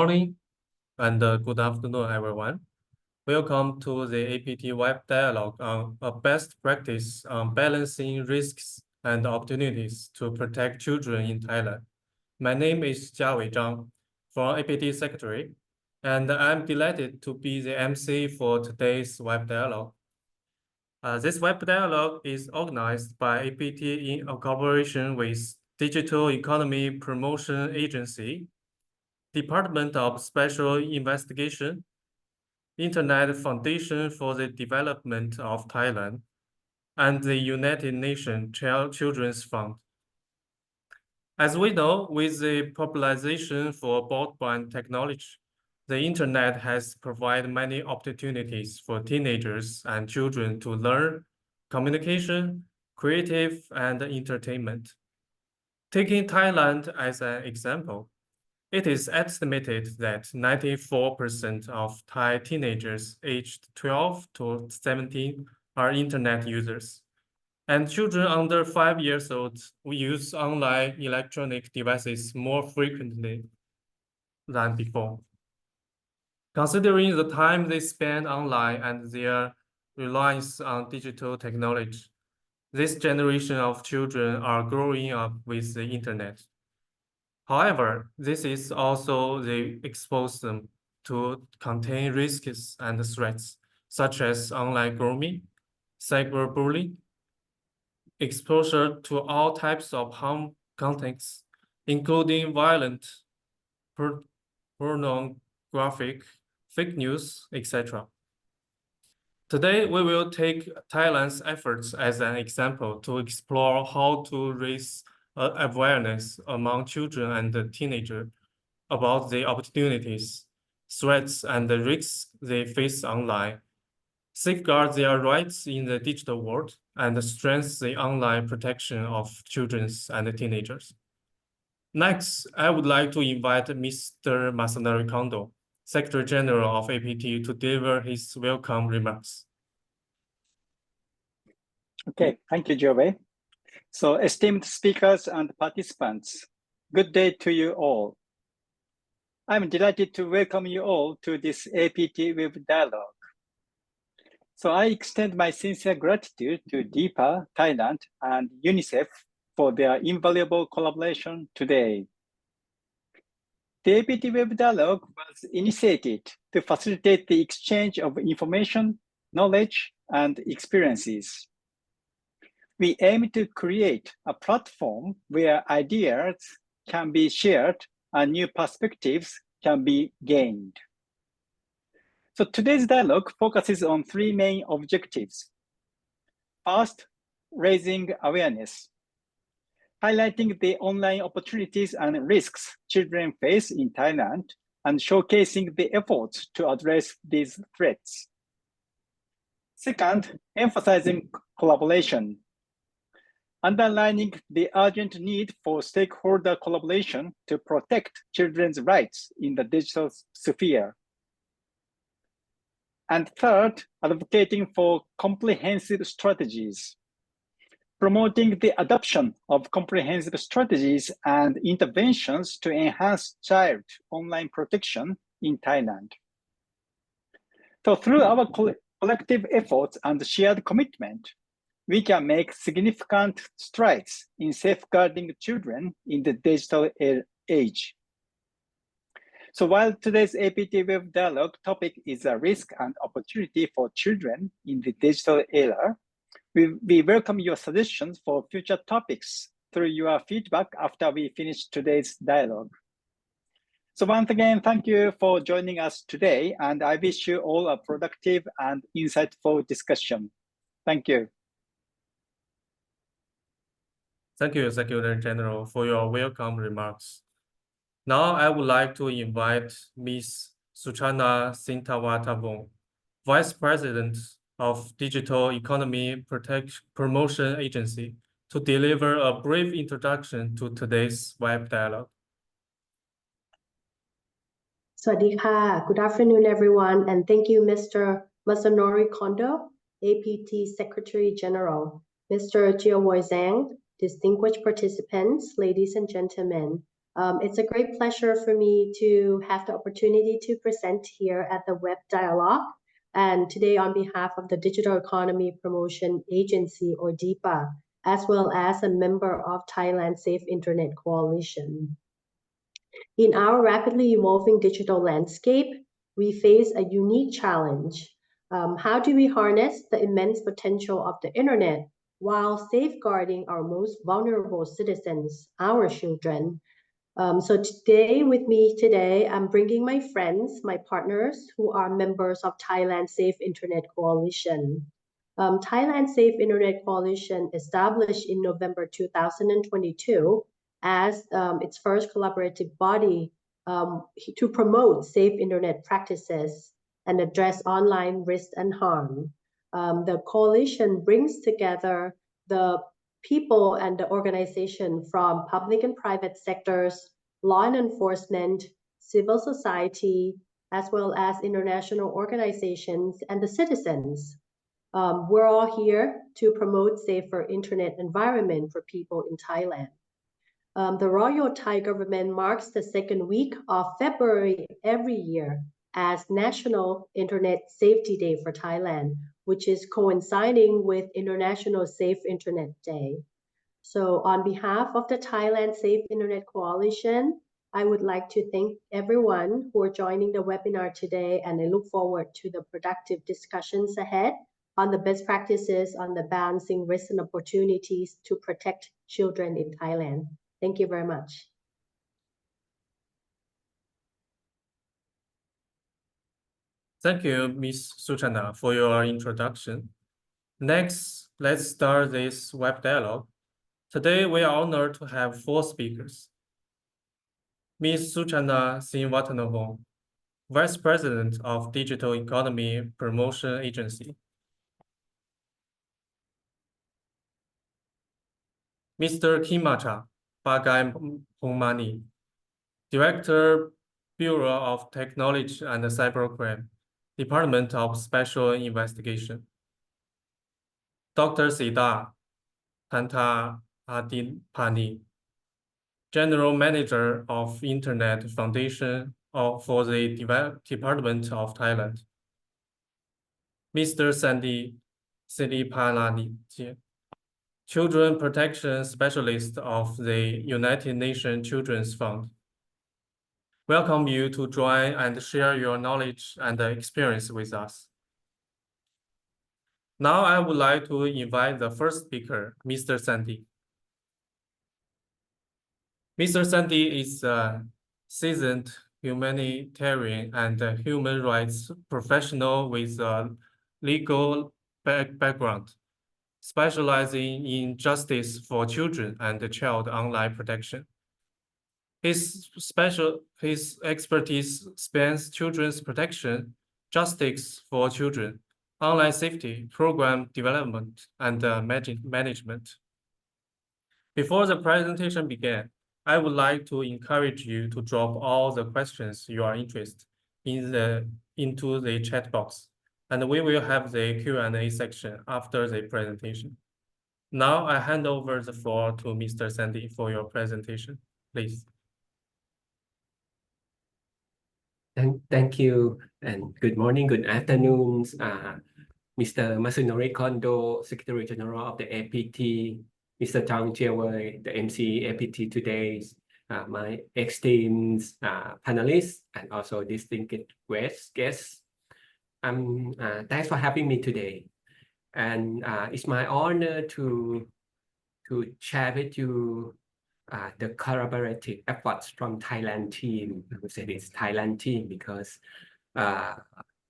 Morning and good afternoon, everyone. Welcome to the APT Web Dialogue on a best practice on balancing risks and opportunities to protect children in Thailand. My name is Jiawei Zhang from APT Secretary, and I'm delighted to be the MC for today's Web Dialogue. This Web Dialogue is organized by APT in a collaboration with Digital Economy Promotion Agency, Department of Special Investigation, Internet Foundation for the Development of Thailand, and the United Nations Children's Fund. As we know, with the popularization for broadband technology, the internet has provided many opportunities for teenagers and children to learn communication, creative, and entertainment. Taking Thailand as an example, it is estimated that 94% of Thai teenagers aged 12 to 17 are internet users, and children under 5 years old use online electronic devices more frequently than before. Considering the time they spend online and their reliance on digital technology, this generation of children are growing up with the internet. However, this is also they expose them to contain risks and threats, such as online grooming, cyberbullying, exposure to all types of harm contents, including violent, pornographic, fake news, etc. Today, we will take Thailand's efforts as an example to explore how to raise awareness among children and teenagers about the opportunities, threats, and the risks they face online, safeguard their rights in the digital world, and strengthen the online protection of children and teenagers. Next, I would like to invite Mr. Masanori Kondo, Secretary General of APT, to deliver his welcome remarks. Okay, thank you, Joey. So, esteemed speakers and participants, good day to you all. I'm delighted to welcome you all to this APT Web Dialogue. So I extend my sincere gratitude to DEPA, Thailand, and UNICEF for their invaluable collaboration today. The APT Web Dialogue was initiated to facilitate the exchange of information, knowledge, and experiences. We aim to create a platform where ideas can be shared and new perspectives can be gained. So today's dialogue focuses on three main objectives. First, raising awareness, highlighting the online opportunities and risks children face in Thailand and showcasing the efforts to address these threats. Second, emphasizing collaboration, underlining the urgent need for stakeholder collaboration to protect children's rights in the digital sphere. And third, advocating for comprehensive strategies, promoting the adoption of comprehensive strategies and interventions to enhance child online protection in Thailand. So through our collective efforts and shared commitment, we can make significant strides in safeguarding children in the digital age. So while today's APT Web Dialogue topic is a risk and opportunity for children in the digital era, we welcome your suggestions for future topics through your feedback after we finish today's dialogue. So once again, thank you for joining us today, and I wish you all a productive and insightful discussion. Thank you. Thank you, Secretary General, for your welcome remarks. Now, I would like to invite Ms. Suchana Sintawatavong, Vice President of Digital Economy Promotion Agency, to deliver a brief introduction to today's web dialogue. Sawasdee ka. Good afternoon, everyone, and thank you, Mr. Masanori Kondo, APT Secretary General, Mr. Jiawei Zhang, distinguished participants, ladies and gentlemen. It's a great pleasure for me to have the opportunity to present here at the Web Dialogue, and today on behalf of the Digital Economy Promotion Agency, or DIPA, as well as a member of Thailand Safe Internet Coalition. In our rapidly evolving digital landscape, we face a unique challenge. How do we harness the immense potential of the internet while safeguarding our most vulnerable citizens, our children? So today with me today, I'm bringing my friends, my partners who are members of Thailand Safe Internet Coalition. Thailand Safe Internet Coalition established in November 2022 as its first collaborative body to promote safe internet practices and address online risk and harm. The coalition brings together the people and the organization from public and private sectors, law and enforcement, civil society, as well as international organizations and the citizens. We're all here to promote safer internet environment for people in Thailand. The Royal Thai government marks the second week of February every year as National Internet Safety Day for Thailand, which is coinciding with International Safe Internet Day. So on behalf of the Thailand Safe Internet Coalition, I would like to thank everyone who are joining the webinar today, and I look forward to the productive discussions ahead on the best practices on the balancing risks and opportunities to protect children in Thailand. Thank you very much. Thank you, Ms. Suchana, for your introduction. Next, let's start this web dialogue. Today, we are honored to have 4 speakers. Ms. Suchana Singh-Watanavom, Vice President of Digital Economy Promotion Agency. Mr. Kimacha Bagai Pongmani, Director, Bureau of Technology and Cybercrime, Department of Special Investigation. Dr. Sida Panta Adipani, General Manager of Internet Foundation for the Department of Thailand. Mr. Sandy Silipalani, Children Protection Specialist of the United Nations Children's Fund. Welcome you to join and share your knowledge and experience with us. Now I would like to invite the first speaker, Mr. Sandy. Mr. Sandy is a seasoned humanitarian and human rights professional with a legal background, specializing in justice for children and child online protection. His expertise spans children's protection, justice for children, online safety, program development, and management. Before the presentation begins, I would like to encourage you to drop all the questions you are interested in into the chat box, and we will have the Q&A section after the presentation. Now I hand over the floor to Mr. Sandy for your presentation, please. Thank you, and good morning, good afternoon, Mr. Masunori Kondo, Secretary General of the APT, Mr. Chang Jiawei, the MC APT today, my esteemed panelists, and also distinguished guests. Thanks for having me today, and it's my honor to share with you the collaborative efforts from Thailand team. I would say it's Thailand team because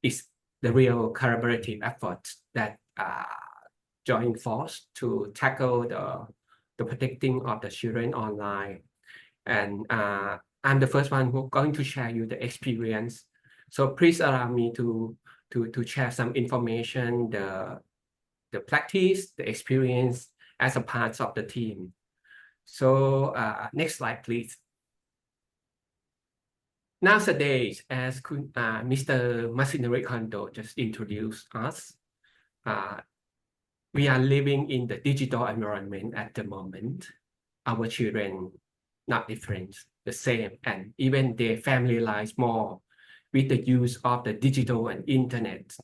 it's the real collaborative efforts that join force to tackle the protecting of the children online. And I'm the first one who's going to share you the experience. So please allow me to share some information, the practice, the experience as a part of the team. So next slide, please. Nowadays, as Mr. Masunori Kondo just introduced us, we are living in the digital environment at the moment. Our children not different, the same, and even they familiarize more with the use of the digital and internet.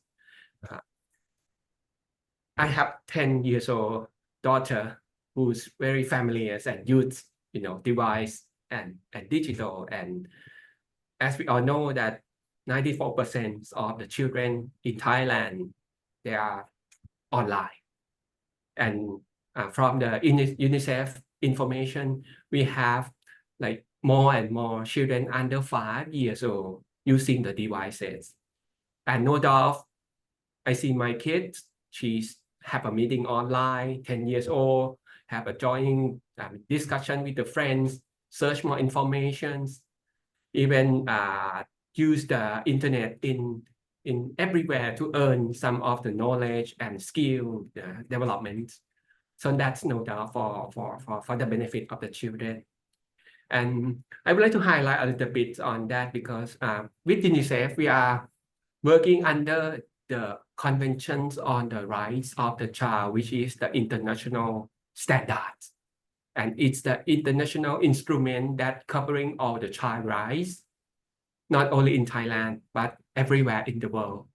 I have 10 years old daughter who's very familiar and use, device and digital. And as we all know that 94% of the children in Thailand, they are online. And from the UNICEF information, we have like more and more children under 5 years old using the devices. And no doubt, I see my kids, she's have a meeting online, 10 years old, have a joining discussion with the friends, search more information, even use the internet in everywhere to earn some of the knowledge and skill development. So that's no doubt for the benefit of the children. And I would like to highlight a little bit on that because with UNICEF, we are working under the Conventions on the Rights of the Child, which is the international standards. And it's the international instrument that covering all the child rights, not only in Thailand, but everywhere in the world.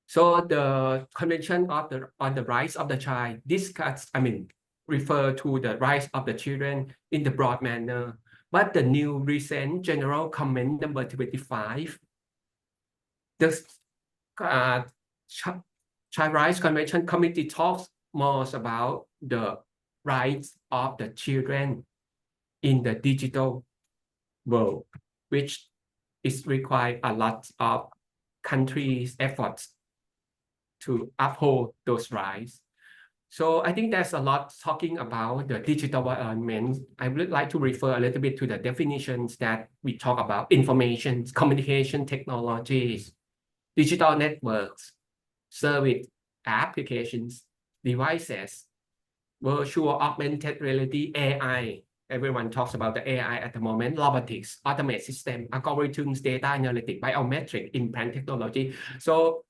So the Convention on the Rights of the Child refer to the rights of the children in the broad manner. But the new recent General Comment number 25, the Child Rights Convention Committee talks more about the rights of the children in the digital world, which is require a lot of countries' efforts to uphold those rights. So I think there's a lot talking about the digital environment. I would like to refer a little bit to the definitions that we talk about: information, communication technologies, digital networks, service, applications, devices, virtual augmented reality, AI. Everyone talks about the AI at the moment, robotics, automated system, algorithms, data analytics, biometric, implant technology. So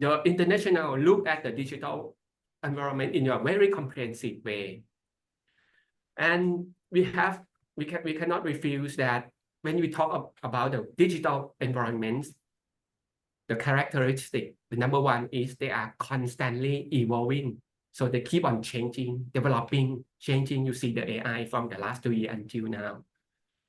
the international look at the digital environment in a very comprehensive way. And we cannot refuse that when we talk about the digital environments, the characteristic, the number one is they are constantly evolving. So they keep on changing, developing, changing. You see the AI from the last 2 years until now.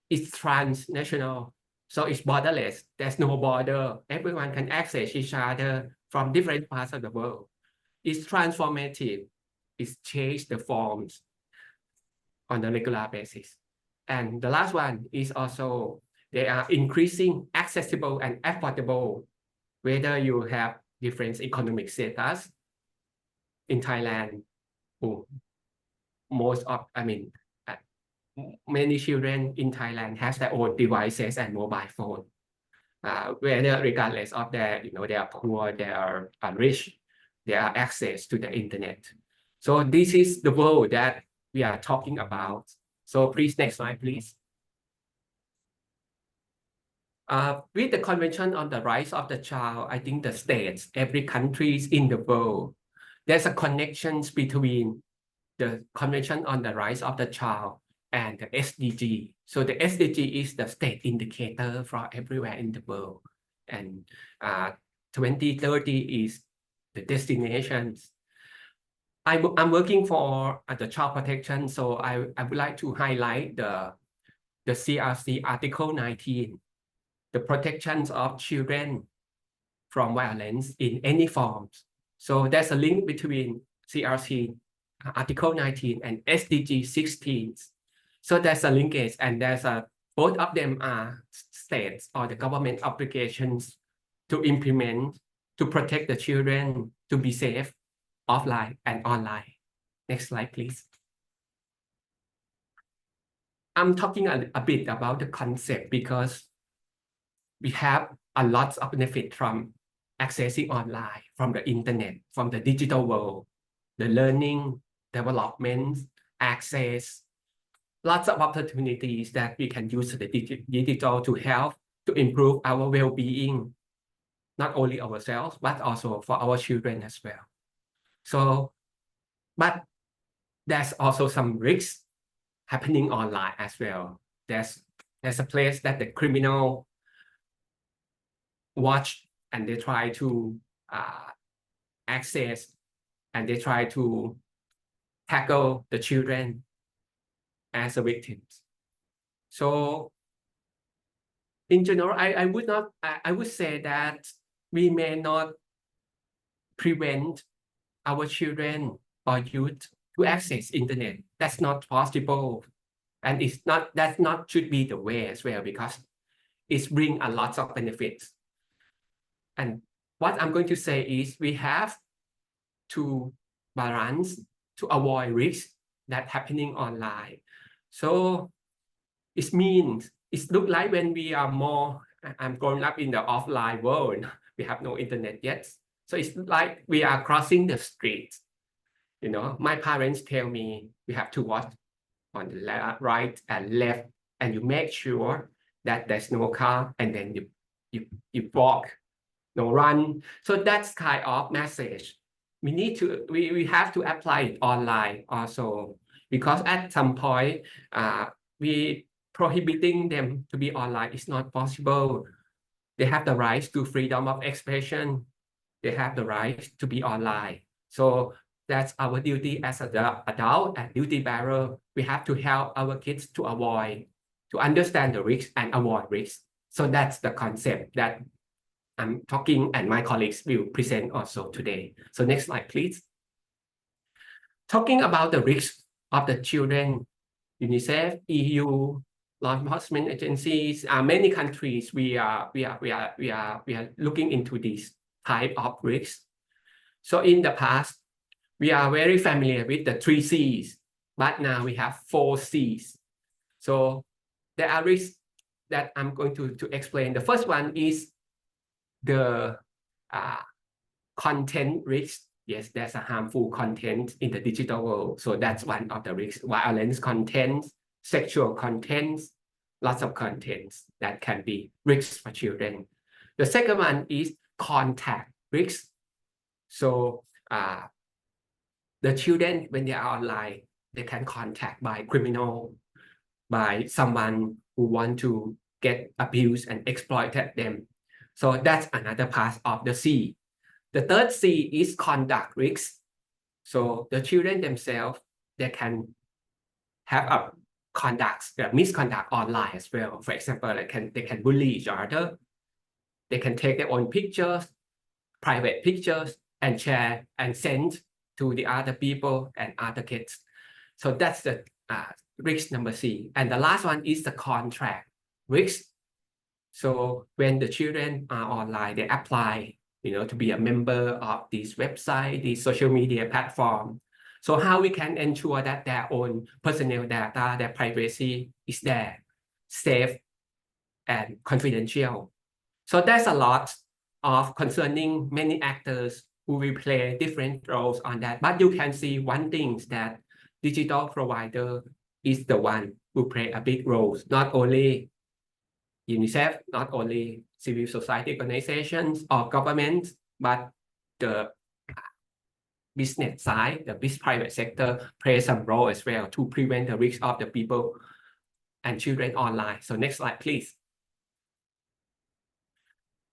It's transnational, so it's borderless. There's no border. Everyone can access each other from different parts of the world. It's transformative. It's changed the forms on a regular basis. And the last one is also they are increasing accessible and affordable, whether you have different economic status. In Thailand, many children in Thailand has their own devices and mobile phone. Whether regardless of their, they are poor, they are rich, they are access to the internet. So this is the world that we are talking about. So please, next slide, please. With the Convention on the Rights of the Child, I think the states, every countries in the world, there's a connection between the Convention on the Rights of the Child and the SDG. So the SDG is the state indicator for everywhere in the world. And 2030 is the destinations. I'm working for the child protection, so I would like to highlight the CRC Article 19, the protections of children from violence in any forms. So there's a link between CRC Article 19 and SDG 16. So there's a linkage, and both of them are states or the government obligations to implement, to protect the children, to be safe offline and online. Next slide, please. I'm talking a bit about the concept because we have a lot of benefit from accessing online, from the internet, from the digital world, the learning, development, access, lots of opportunities that we can use the digital to help to improve our well-being, not only ourselves, but also for our children as well. So, but there's also some risks happening online as well. There's a place that the criminal watch and they try to access and they try to tackle the children as a victims. So in general, I would say that we may not prevent our children or youth to access internet. That's not possible. And that's not should be the way as well, because it brings a lot of benefits. And what I'm going to say is we have to balance to avoid risks that happening online. So it means it looks like when we are more, I'm growing up in the offline world, we have no internet yet. So it's like we are crossing the street. You know, my parents tell me we have to watch on the right and left, and you make sure that there's no car, and then you walk, no run. So that's kind of message. We have to apply it online also, because at some point we prohibiting them to be online is not possible. They have the right to freedom of expression. They have the right to be online. So that's our duty as an adult and duty bearer. We have to help our kids to understand the risks and avoid risks. So that's the concept that I'm talking and my colleagues will present also today. So next slide, please. Talking about the risks of the children, UNICEF, EU, law enforcement agencies, many countries, we are looking into this type of risks. So in the past, we are very familiar with the 3 C's, but now we have 4 C's. So there are risks that I'm going to explain. The first one is the content risk. Yes, there's a harmful content in the digital world. So that's one of the risks. Violence content, sexual content, lots of contents that can be risks for children. The second one is contact risks. So the children, when they are online, they can contact by criminal, by someone who want to get abused and exploited them. So that's another part of the C. The third C is conduct risks. So the children themselves, they can have a misconduct online as well. For example, they can bully each other. They can take their own pictures, private pictures, and share and send to the other people and other kids. So that's the risk number C. And the last one is the contract risk. So when the children are online, they apply, to be a member of this website, this social media platform. So how we can ensure that their own personal data, their privacy is there, safe and confidential. So there's a lot of concerning many actors who will play different roles on that. But you can see one thing that digital provider is the one who play a big role, not only UNICEF, not only civil society organizations or governments, but the business side, the private sector plays some role as well to prevent the risk of the people and children online. So next slide, please.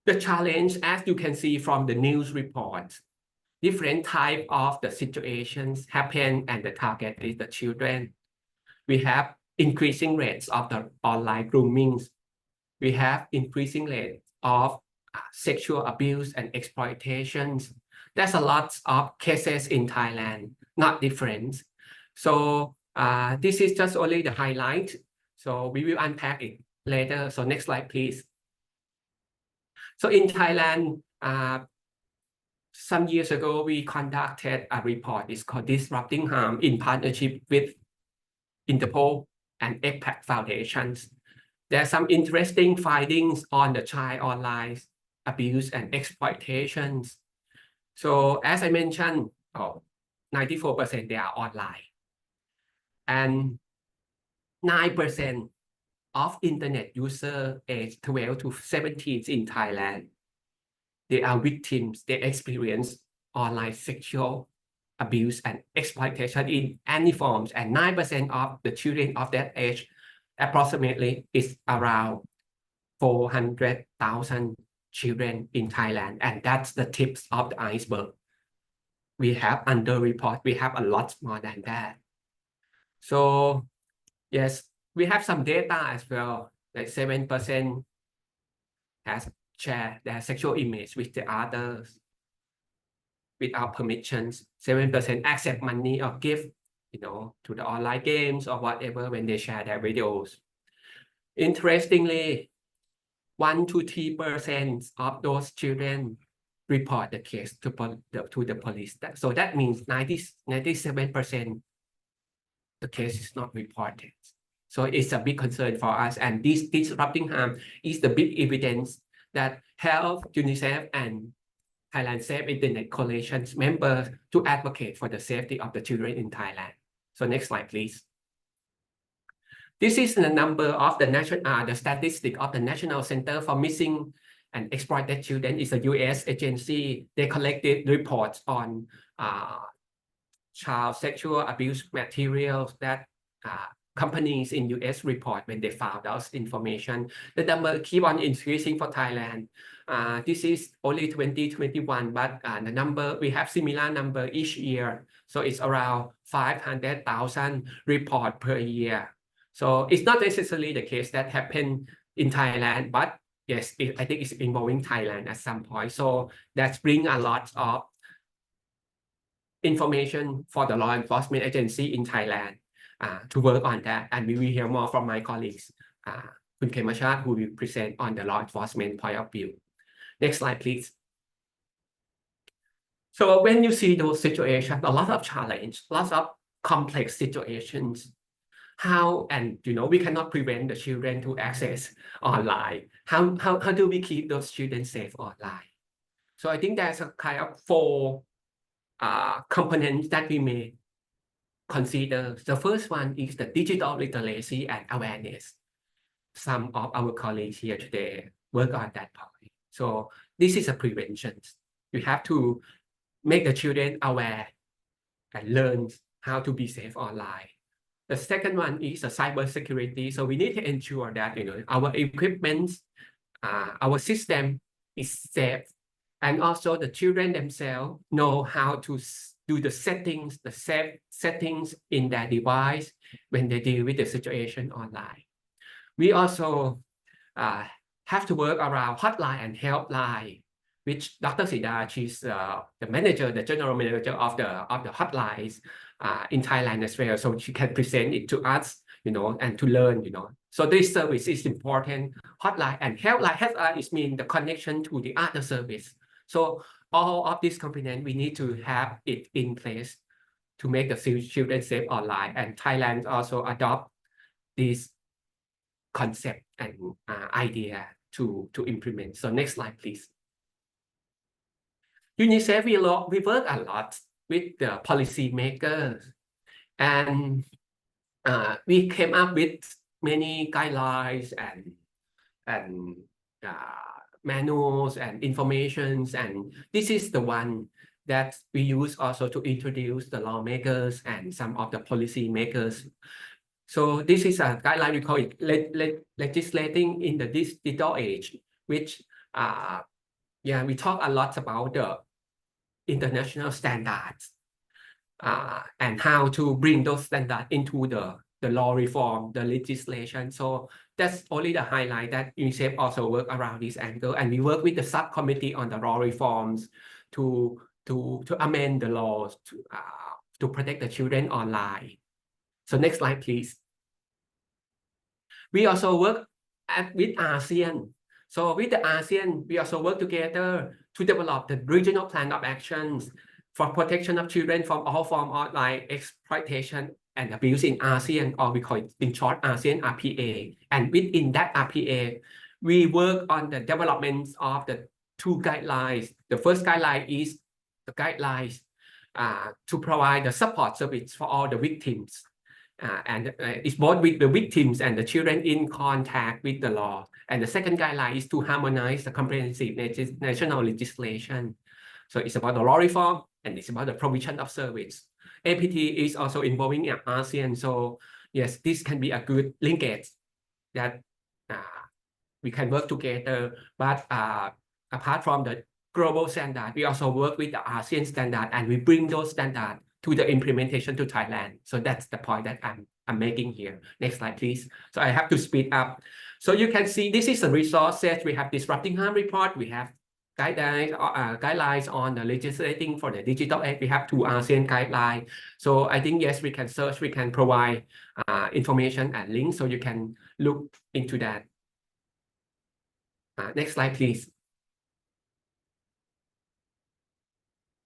The challenge, as you can see from the news report, different type of the situations happen and the target is the children. We have increasing rates of the online grooming. We have increasing rates of sexual abuse and exploitations. There's a lot of cases in Thailand, not different. So this is just only the highlight. So we will unpack it later. So next slide, please. So in Thailand, some years ago, we conducted a report. It's called Disrupting Harm in partnership with Interpol and APT foundations. There are some interesting findings on the child online abuse and exploitations. So as I mentioned, 94% they are online. And 9% of internet users aged 12 to 17 in Thailand, they are victims, they experience online sexual abuse and exploitation in any forms, and 9% of the children of that age approximately is around 400,000 children in Thailand, and that's the tips of the iceberg. We have underreport, we have a lot more than that. So yes, we have some data as well, like 7% has shared their sexual image with the others without permissions. 7% accept money or gift, to the online games or whatever when they share their videos. Interestingly, 1 to 3% of those children report the case to the police. So that means 97% the case is not reported. So it's a big concern for us, and this disrupting harm is the big evidence that Health, UNICEF, and Thailand Safe Internet Coalition's members to advocate for the safety of the children in Thailand. So next slide, please. This is the number of the statistic of the National Center for Missing and Exploited Children. It's a U.S. agency. They collected reports on child sexual abuse materials that companies in U.S. report when they found out information. The number keep on increasing for Thailand. This is only 2021, but the number, we have similar number each year. So it's around 500,000 report per year. So it's not necessarily the case that happened in Thailand, but yes, I think it's involving Thailand at some point. So that's bring a lot of information for the law enforcement agency in Thailand to work on that. And we will hear more from my colleagues, Khun Khemachat, who will present on the law enforcement point of view. Next slide, please. So when you see those situations, a lot of challenge, lots of complex situations, how, and we cannot prevent the children to access online. How do we keep those children safe online? So I think there's a kind of 4 components that we may consider. The first one is the digital literacy and awareness. Some of our colleagues here today work on that point. So this is a prevention. You have to make the children aware and learn how to be safe online. The second one is the cyber security. So we need to ensure that our equipment, our system is safe, and also the children themselves know how to do the settings, the safe settings in their device when they deal with the situation online. We also have to work around hotline and helpline, which Dr. Sida, she's the manager, the general manager of the hotlines in Thailand as well. So she can present it to us, and to learn, So this service is important. Hotline and helpline. Helpline is mean the connection to the other service. So all of these components, we need to have it in place to make the children safe online. And Thailand also adopt this concept and idea to implement. So next slide, please. UNICEF, we work a lot with the policy makers, and we came up with many guidelines and manuals and informations, and this is the one that we use also to introduce the lawmakers and some of the policy makers. So this is a guideline, we call it legislating in the digital age, which we talk a lot about the international standards and how to bring those standards into the law reform, the legislation. So that's only the highlight that UNICEF also work around this angle, and we work with the subcommittee on the law reforms to amend the laws to protect the children online. So next slide, please. We also work with ASEAN. So with the ASEAN, we also work together to develop the regional plan of actions for protection of children from all forms of online exploitation and abuse in ASEAN, or we call it in short ASEAN RPA. And within that RPA, we work on the development of the 2 guidelines. The first guideline is the guidelines to provide the support service for all the victims. And it's both with the victims and the children in contact with the law. And the second guideline is to harmonize the comprehensive national legislation. So it's about the law reform and it's about the provision of service. APT is also involving ASEAN. So yes, this can be a good linkage that we can work together. But apart from the global standard, we also work with the ASEAN standard and we bring those standards to the implementation to Thailand. So that's the point that I'm making here. Next slide, please. So I have to speed up. So you can see this is the resources. We have disrupting harm report. We have guidelines on the legislating for the digital act. We have 2 ASEAN guidelines. So I think, yes, we can search, we can provide information and links so you can look into that. Next slide, please.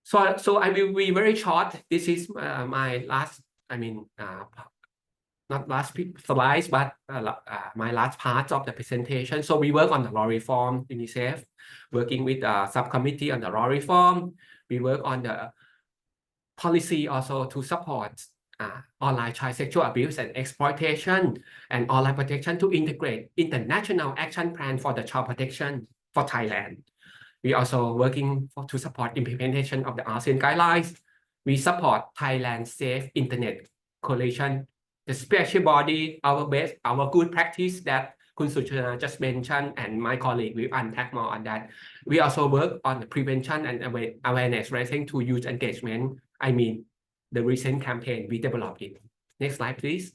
So I will be very short. This is my last, not last slides, but my last part of the presentation. So we work on the law reform, UNICEF, working with a subcommittee on the law reform. We work on the policy also to support online child sexual abuse and exploitation and online protection to integrate international action plan for the child protection for Thailand. We also working to support implementation of the ASEAN guidelines. We support Thailand Safe Internet Coalition, the special body, our good practice that Kun Suchana just mentioned, and my colleague will unpack more on that. We also work on the prevention and awareness raising to youth engagement. The recent campaign we developed it. Next slide, please.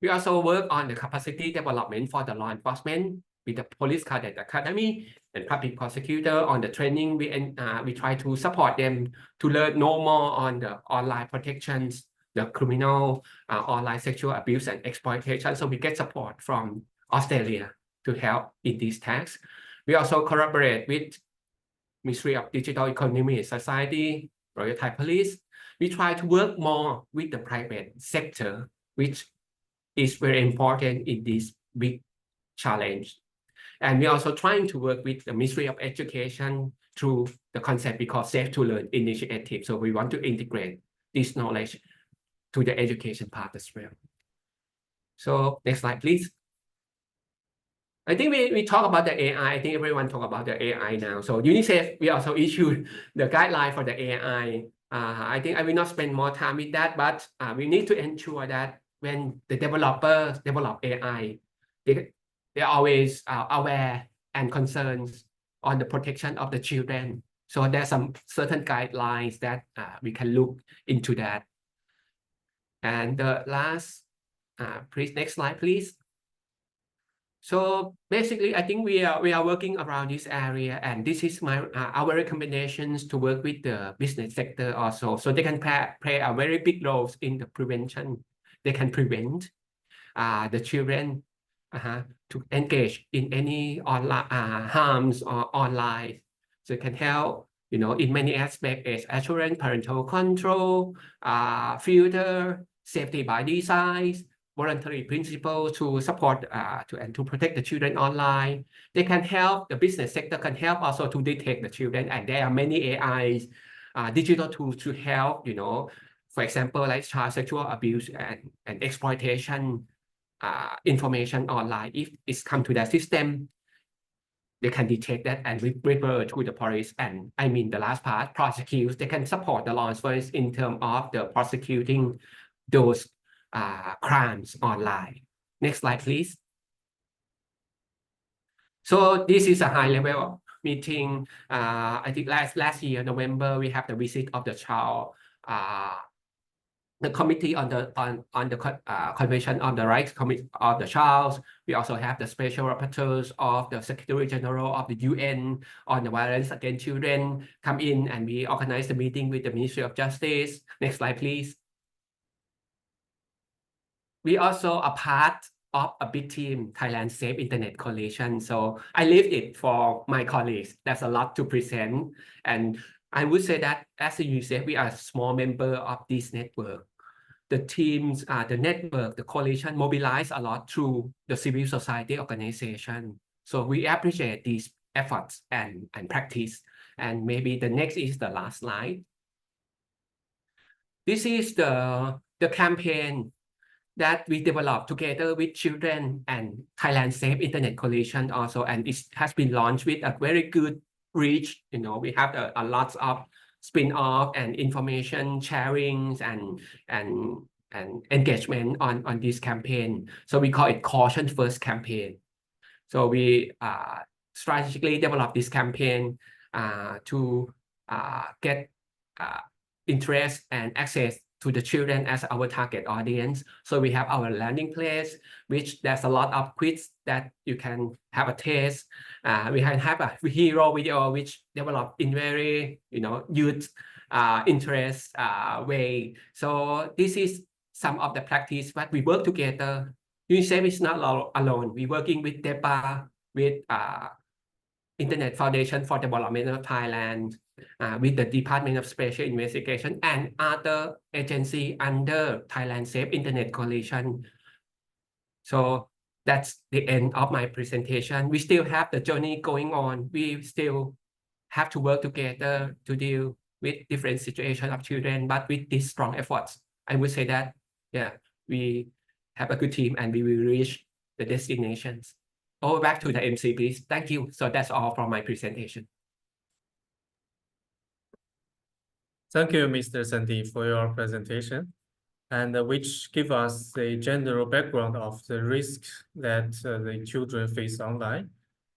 We also work on the capacity development for the law enforcement with the Police Cadet Academy and public prosecutor on the training. We try to support them to know more on the online protections, the criminal online sexual abuse and exploitation. So we get support from Australia to help in these tasks. We also collaborate with Ministry of Digital Economy and Society, Royal Thai Police. We try to work more with the private sector, which is very important in this big challenge. And we're also trying to work with the Ministry of Education through the concept we call Safe to Learn initiative. So we want to integrate this knowledge to the education part as well. So next slide, please. I think we talk about the AI. I think everyone talk about the AI now. So UNICEF, we also issued the guideline for the AI. I think I will not spend more time with that, but we need to ensure that when the developers develop AI, they're always aware and concerned on the protection of the children. So there's some certain guidelines that we can look into that. And the last, please, next slide, please. So basically, I think we are working around this area, and this is our recommendations to work with the business sector also, so they can play a very big role in the prevention. They can prevent the children to engage in any online harms or online. So it can help, in many aspects, as assurance, parental control, filter, safety by design, voluntary principle to support and to protect the children online. They can help, the business sector can help also to detect the children, and there are many AIs, digital tools to help, for example, like child sexual abuse and exploitation information online. If it's come to that system, they can detect that and refer to the police. And the last part, prosecute, they can support the law enforcement in terms of the prosecuting those crimes online. Next slide, please. So this is a high-level meeting. I think last year, November, we have the visit of the child, the committee on the Convention on the Rights of the Child. We also have the special rapporteurs of the Secretary General of the UN on the violence against children come in, and we organize the meeting with the Ministry of Justice. Next slide, please. We also are part of a big team, Thailand Safe Internet Coalition. So I leave it for my colleagues. There's a lot to present. And I would say that as a UNICEF, we are a small member of this network. The teams, the network, the coalition mobilize a lot through the civil society organization. So we appreciate these efforts and practice. And maybe the next is the last slide. This is the campaign that we developed together with children and Thailand Safe Internet Coalition also, and it has been launched with a very good reach. We have a lot of spin-off and information sharings and engagement on this campaign. So we call it Caution First campaign. So we strategically develop this campaign to get interest and access to the children as our target audience. So we have our landing page, which there's a lot of quiz that you can have a taste. We have a hero video which developed in very youth interest way. So this is some of the practice, but we work together. UNICEF is not alone. We're working with DEPA, with Internet Foundation for Development of Thailand, with the Department of Special Investigation and other agencies under Thailand Safe Internet Coalition. So that's the end of my presentation. We still have the journey going on. We still have to work together to deal with different situations of children, but with these strong efforts, I would say that, we have a good team and we will reach the destinations. Over back to the MC, please. Thank you. So that's all from my presentation. Thank you, Mr. Sandeep, for your presentation, and which give us a general background of the risks that the children face online,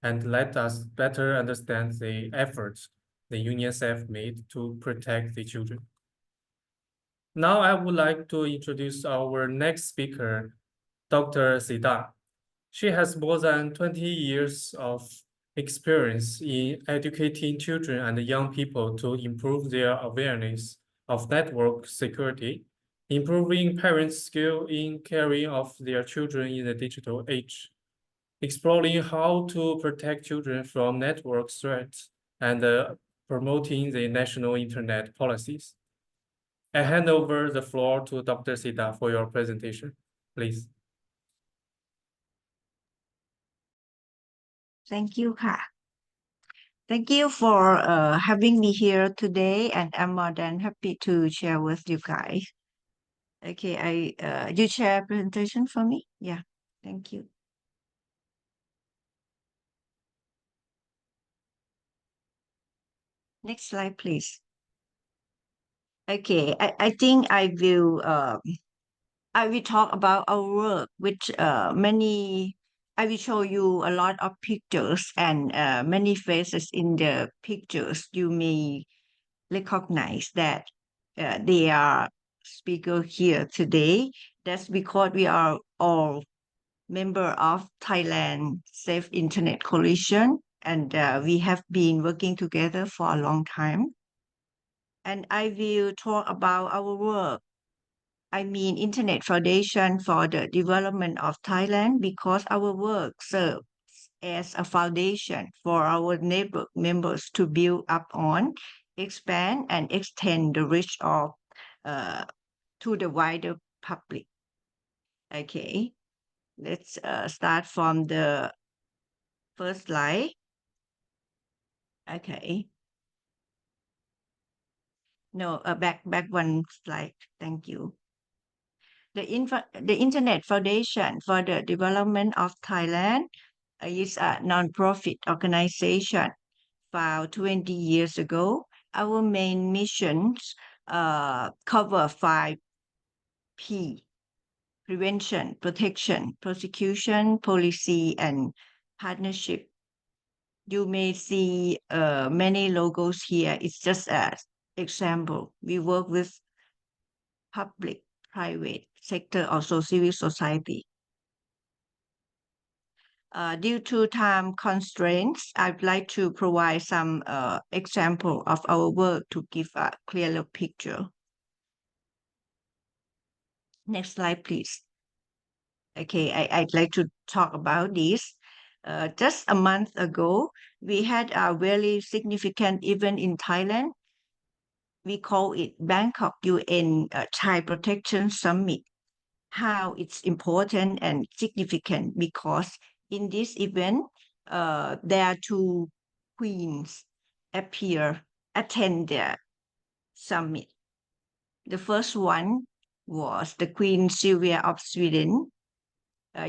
and let us better understand the efforts the UNICEF made to protect the children. Now I would like to introduce our next speaker, Dr. Sita. She has more than 20 years of experience in educating children and young people to improve their awareness of network security, improving parents' skill in caring of their children in the digital age, exploring how to protect children from network threats, and promoting the national internet policies. I hand over the floor to Dr. Sita for your presentation, please. Thank you, Ka. Thank you for having me here today, and I'm more than happy to share with you guys. Okay, you share presentation for me? Yeah, thank you. Next slide, please. Okay, I think I will talk about our work, which I will show you a lot of pictures and many faces in the pictures. You may recognize that they are speaker here today. That's because we are all member of Thailand Safe Internet Coalition, and we have been working together for a long time. And I will talk about our work. I mean Internet Foundation for the Development of Thailand, because our work serves as a foundation for our network members to build up on, expand, and extend the reach of to the wider public. Okay, let's start from the first slide. Okay. No, back one slide. Thank you. The Internet Foundation for the Development of Thailand is a non-profit organization founded 20 years ago. Our main missions cover 5 P: prevention, protection, prosecution, policy, and partnership. You may see many logos here. It's just an example. We work with public, private sector, also civil society. Due to time constraints, I'd like to provide some example of our work to give a clearer picture. Next slide, please. Okay, I'd like to talk about this. Just a month ago, we had a very significant event in Thailand. We call it Bangkok UN Child Protection Summit. How it's important and significant because in this event, there are 2 queens attend the summit. The first one was the Queen Sylvia of Sweden.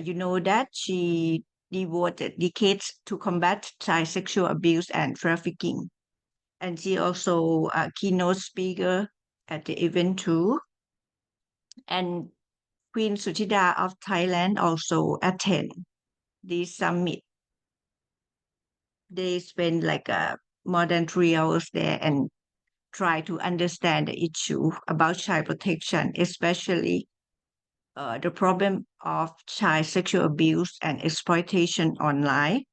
You know that she devoted decades to combat child sexual abuse and trafficking. And she also a keynote speaker at the event too. And Queen Suchida of Thailand also attend this summit. They spend like more than 3 hours there and try to understand the issue about child protection, especially the problem of child sexual abuse and exploitation online.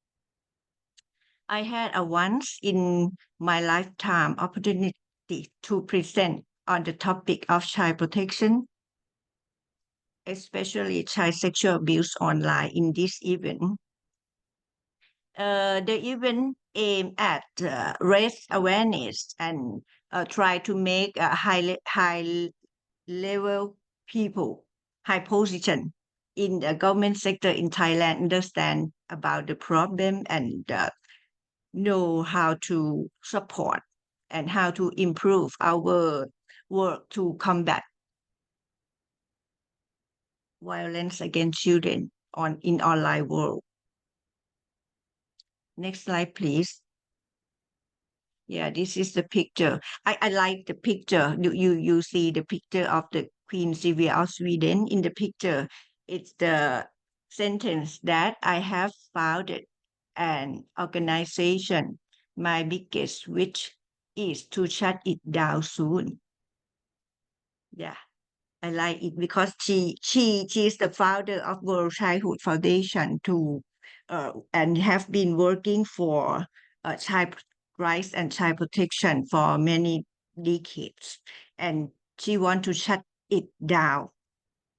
I had a once in my lifetime opportunity to present on the topic of child protection, especially child sexual abuse online in this event. The event aimed at raise awareness and try to make high level people, high position in the government sector in Thailand understand about the problem and know how to support and how to improve our work to combat violence against children in online world. Next slide, please. Yeah, this is the picture. I like the picture. You see the picture of the Queen Silvia of Sweden in the picture. It's the sentence that I have founded an organization. My biggest wish is to shut it down soon. Yeah, I like it because she is the founder of World Childhood Foundation to and have been working for child rights and child protection for many decades, and she want to shut it down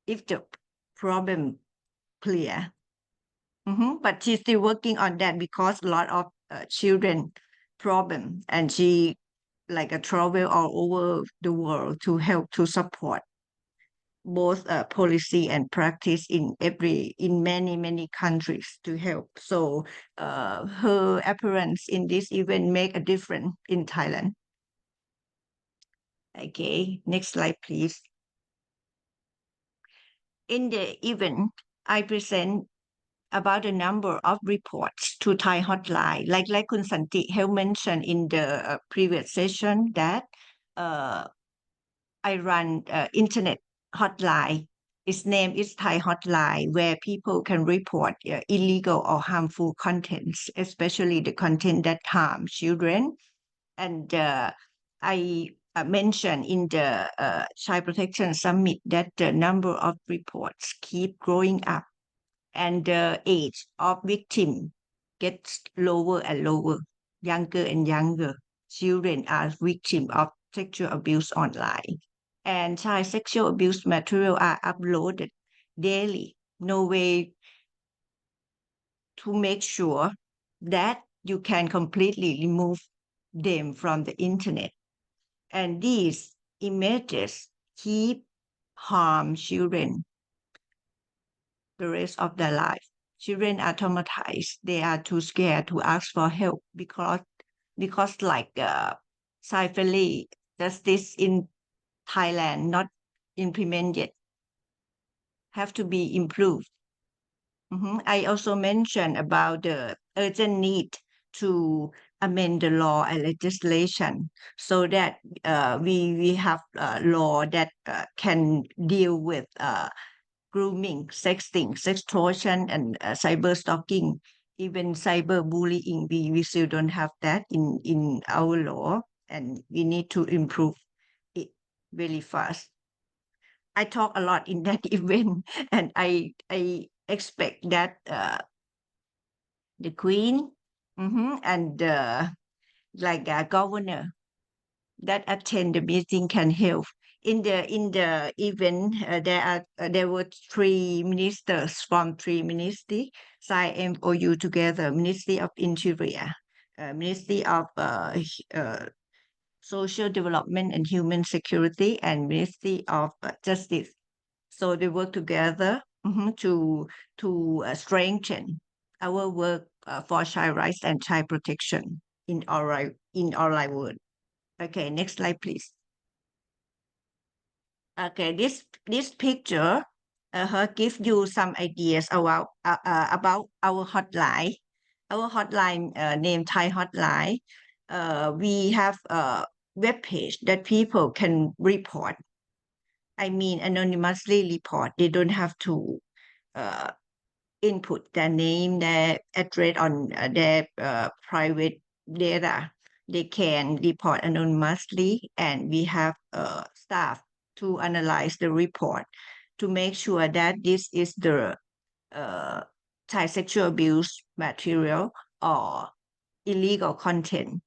if the problem clear. But she's still working on that because a lot of children problem, and she like a travel all over the world to help to support both policy and practice in many countries to help. So her appearance in this event make a difference in Thailand. Okay, next slide, please. In the event, I present about the number of reports to Thai hotline, like Kun Santi have mentioned in the previous session that I run internet hotline. Its name is Thai Hotline, where people can report illegal or harmful contents, especially the content that harm children. And I mentioned in the Child Protection Summit that the number of reports keep growing up, and the age of victim gets lower and lower, younger and younger. Children are victims of sexual abuse online, and child sexual abuse material are uploaded daily. No way to make sure that you can completely remove them from the internet. And these images keep harm children the rest of their life. Children are traumatized. They are too scared to ask for help because like civilly justice in Thailand not implemented yet, have to be improved. I also mentioned about the urgent need to amend the law and legislation so that we have a law that can deal with grooming, sexting, sextortion, and cyber stalking, even cyber bullying. We still don't have that in our law, and we need to improve it really fast. I talk a lot in that event, and I expect that the Queen and like a governor that attend the meeting can help. In the event, there were 3 ministers from 3 ministries sign MOU together: Ministry of Interior, Ministry of Social Development and Human Security, and Ministry of Justice. So they work together to strengthen our work for child rights and child protection in online world. Okay, next slide, please. Okay, this picture give you some ideas about our hotline. Our hotline named Thai Hotline. We have a web page that people can report. I mean, anonymously report. They don't have to input their name, their address on their private data. They can report anonymously, and we have staff to analyze the report to make sure that this is the child sexual abuse material or illegal content.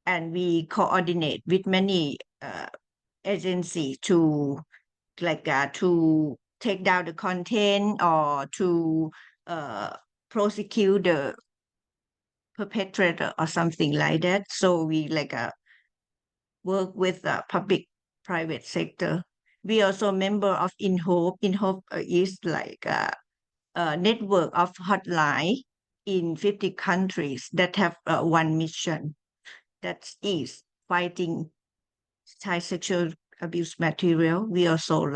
And we coordinate with many agencies to to take down the content or to prosecute the perpetrator or something like that. So we work with the public private sector. We also member of InHope. InHope is a network of hotline in 50 countries that have one mission, that is fighting child sexual abuse material. We also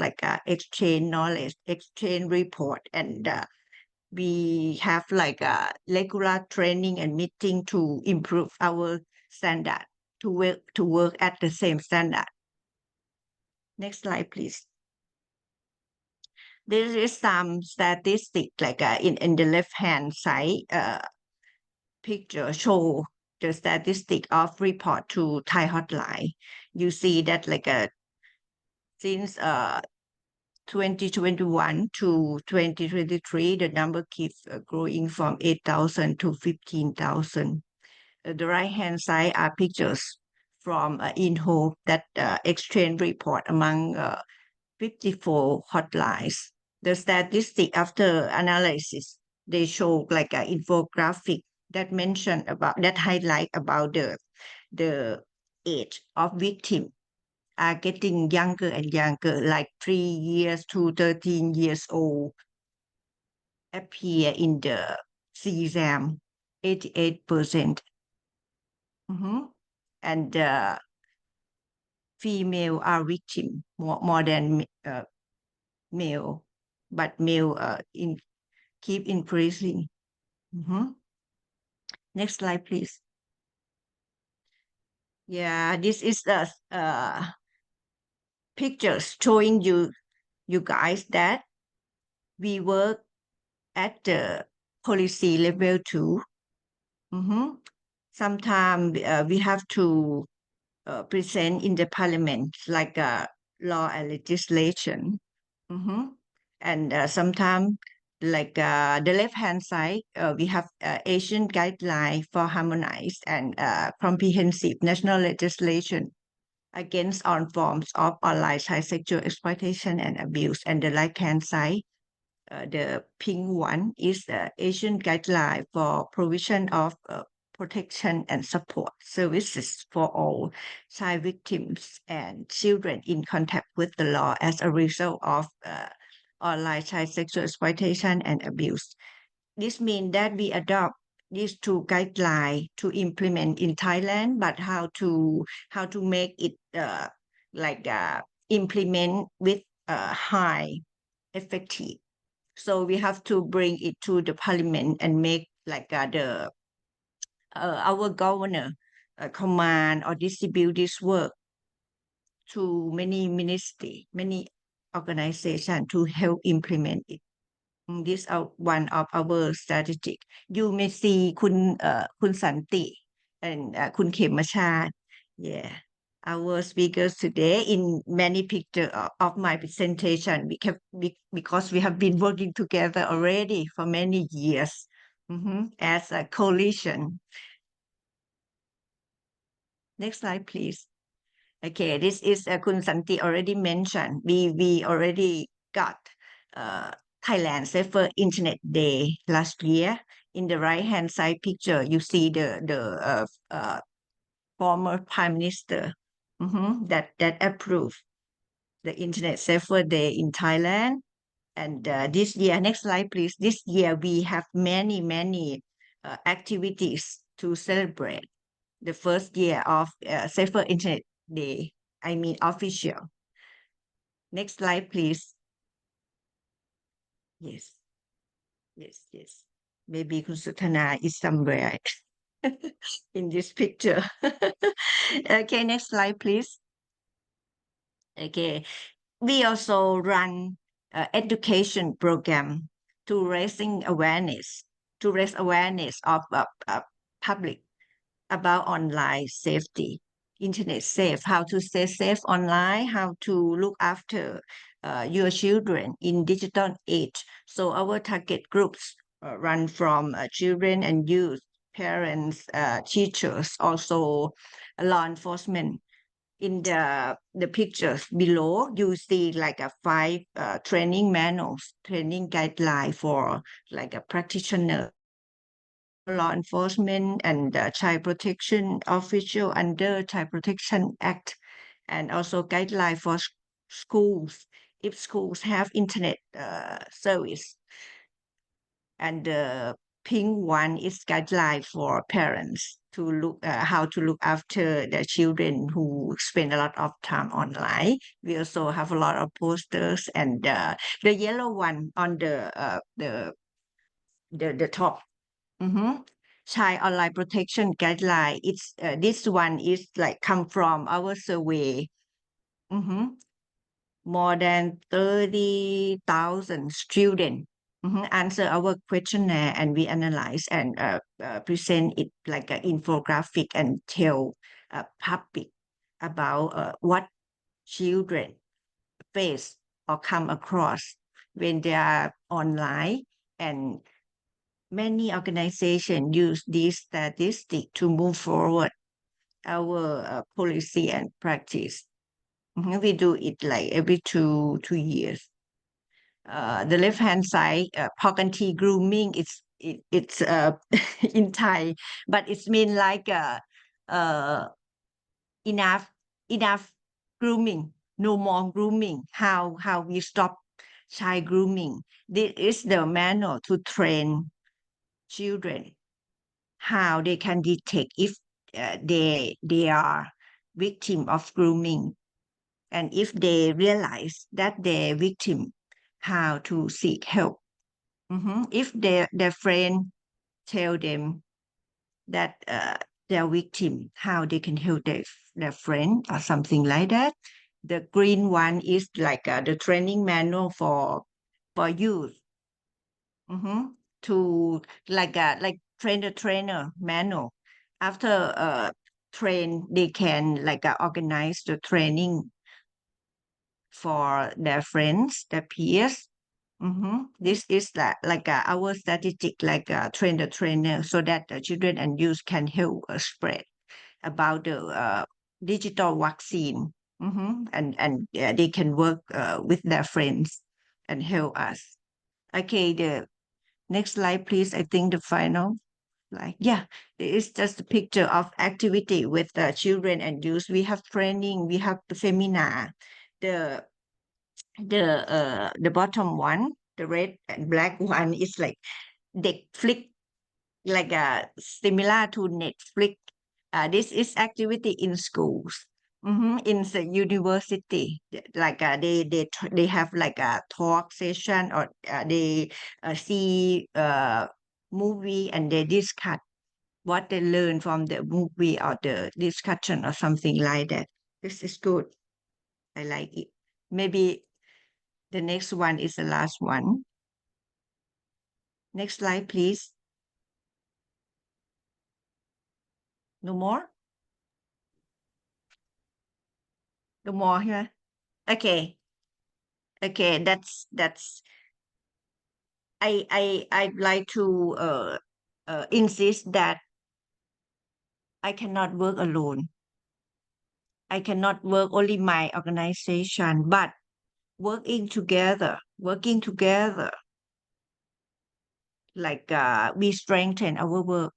exchange knowledge, exchange report, and we have a regular training and meeting to improve our standard, to work at the same standard. Next slide, please. There is some statistic in the left hand side picture show the statistic of report to Thai Hotline. You see that since 2021 to 2023, the number keeps growing from 8,000 to 15,000. The right hand side are pictures from InHope that exchange report among 54 hotlines. The statistic after analysis, they show an infographic that highlight about the age of victim are getting younger and younger, like 3 years to 13 years old appear in the CSAM, 88%. And female are victim more than male, but male keep increasing. Next slide, please. Yeah, this is the pictures showing you guys that we work at the policy level 2. Sometimes we have to present in the parliament law and legislation. And sometimes the left hand side, we have Asian guideline for harmonized and comprehensive national legislation against all forms of online child sexual exploitation and abuse. And the right hand side, the pink one, is the Asian guideline for provision of protection and support services for all child victims and children in contact with the law as a result of online child sexual exploitation and abuse. This means that we adopt these two guidelines to implement in Thailand, but how to make it implement with high effective. So we have to bring it to the parliament and make our governor command or distribute this work to many ministry, many organizations to help implement it. This is one of our strategic. You may see Kun Santi and Kun Khemachat. Yeah, our speakers today in many pictures of my presentation because we have been working together already for many years as a coalition. Next slide, please. Okay, this is Kun Santi already mentioned. We already got Thailand Safer Internet Day last year. In the right-hand side picture, you see the former Prime Minister that approved the Internet Safer Day in Thailand. And this year, next slide, please. This year, we have many activities to celebrate the first year of Safer Internet Day, I mean official. Next slide, please. Yes, yes. Maybe Kusutana is somewhere in this picture. Okay, next slide, please. Okay, we also run education program to raise awareness of public about online safety, internet safe, how to stay safe online, how to look after your children in digital age. So our target groups run from children and youth, parents, teachers, also law enforcement. In the pictures below, you see like a 5 training manuals, training guideline for like a practitioner, law enforcement and child protection official under Child Protection Act, and also guideline for schools if schools have internet service. And the pink one is guideline for parents to look how to look after their children who spend a lot of time online. We also have a lot of posters, and the yellow one on the top. Child online protection guideline. It's this one is like come from our survey. More than 30,000 students answer our questionnaire, and we analyze and present it like an infographic and tell public about what children face or come across when they are online. And many organizations use these statistics to move forward our policy and practice. We do it like every two years. The left hand side, Poganti grooming, it's in Thai, but it's mean like enough grooming, no more grooming. How we stop child grooming. This is the manual to train children how they can detect if they are victim of grooming, and if they realize that they're victim, how to seek help. If their friend tell them that they're victim, how they can help their friend or something like that. The green one is like the training manual for youth. To like train the trainer manual. After train, they can like organize the training for their friends, their peers. This is like our strategic, like train the trainer, so that the children and youth can help spread about the digital vaccine. And they can work with their friends and help us. Okay, the next slide, please. I think the final slide. Yeah, it's just a picture of activity with the children and youth. We have training, we have the seminar. The bottom one, the red and black one, is like Netflix, like similar to Netflix. This is activity in schools, in the university. Like they have like a talk session, or they see movie, and they discuss what they learn from the movie or the discussion or something like that. This is good. I like it. Maybe the next one is the last one. Next slide, please. No more? No more here. Okay. Okay, that's I'd like to insist that I cannot work alone. I cannot work only my organization, but working together, like we strengthen our work.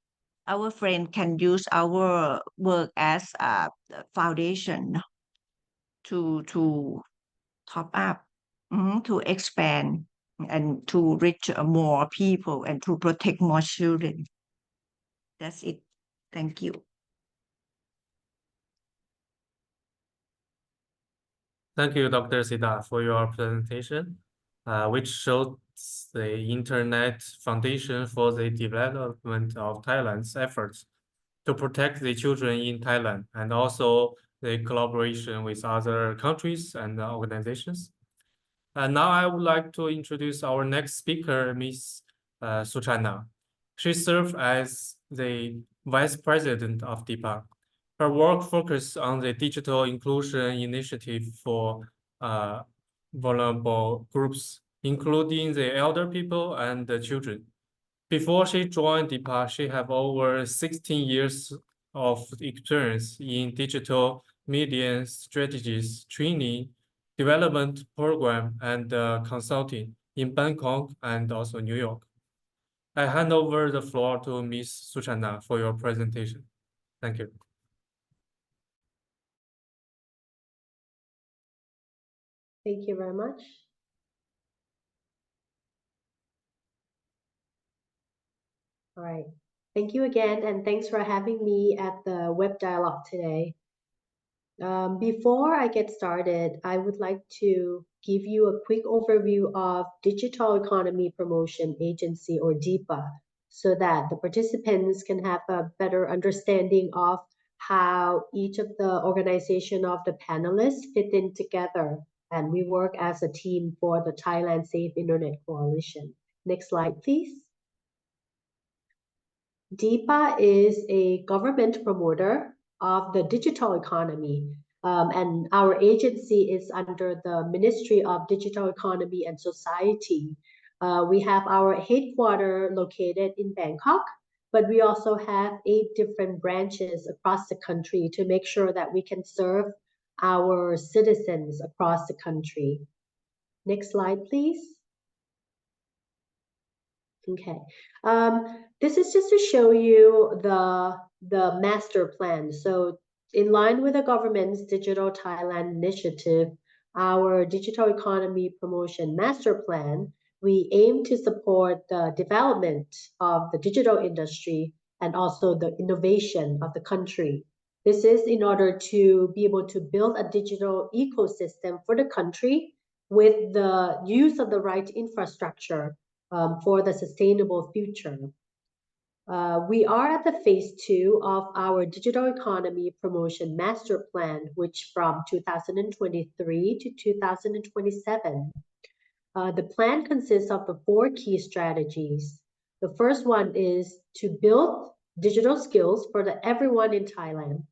Our friend can use our work as a foundation to top up, to expand, and to reach more people, and to protect more children. That's it. Thank you. Thank you, Dr. Sita, for your presentation. which shows the Internet Foundation for the development of Thailand's efforts to protect the children in Thailand, and also the collaboration with other countries and organizations. And now I would like to introduce our next speaker, Ms. Suchana. She served as the Vice President of DIPA. Her work focused on the digital inclusion initiative for vulnerable groups, including the elder people and the children. Before she joined DIPA, she had over 16 years of experience in digital media strategies, training, development program, and consulting in Bangkok and also New York. I hand over the floor to Ms. Suchana for your presentation. Thank you. Thank you very much. All right. Thank you again, and thanks for having me at the web dialogue today. Before I get started, I would like to give you a quick overview of Digital Economy Promotion Agency, or DIPA, so that the participants can have a better understanding of how each of the organization of the panelists fit in together, and we work as a team for the Thailand Safe Internet Coalition. Next slide, please. DIPA is a government promoter of the digital economy, and our agency is under the Ministry of Digital Economy and Society. We have our headquarters located in Bangkok, but we also have 8 different branches across the country to make sure that we can serve our citizens across the country. Next slide, please. Okay, this is just to show you the master plan. So in line with the government's Digital Thailand initiative, our digital economy promotion master plan, we aim to support the development of the digital industry and also the innovation of the country. This is in order to be able to build a digital ecosystem for the country with the use of the right infrastructure for the sustainable future. We are at the phase 2 of our digital economy promotion master plan, which from 2023 to 2027. The plan consists of the 4 key strategies. The first one is to build digital skills for everyone in Thailand.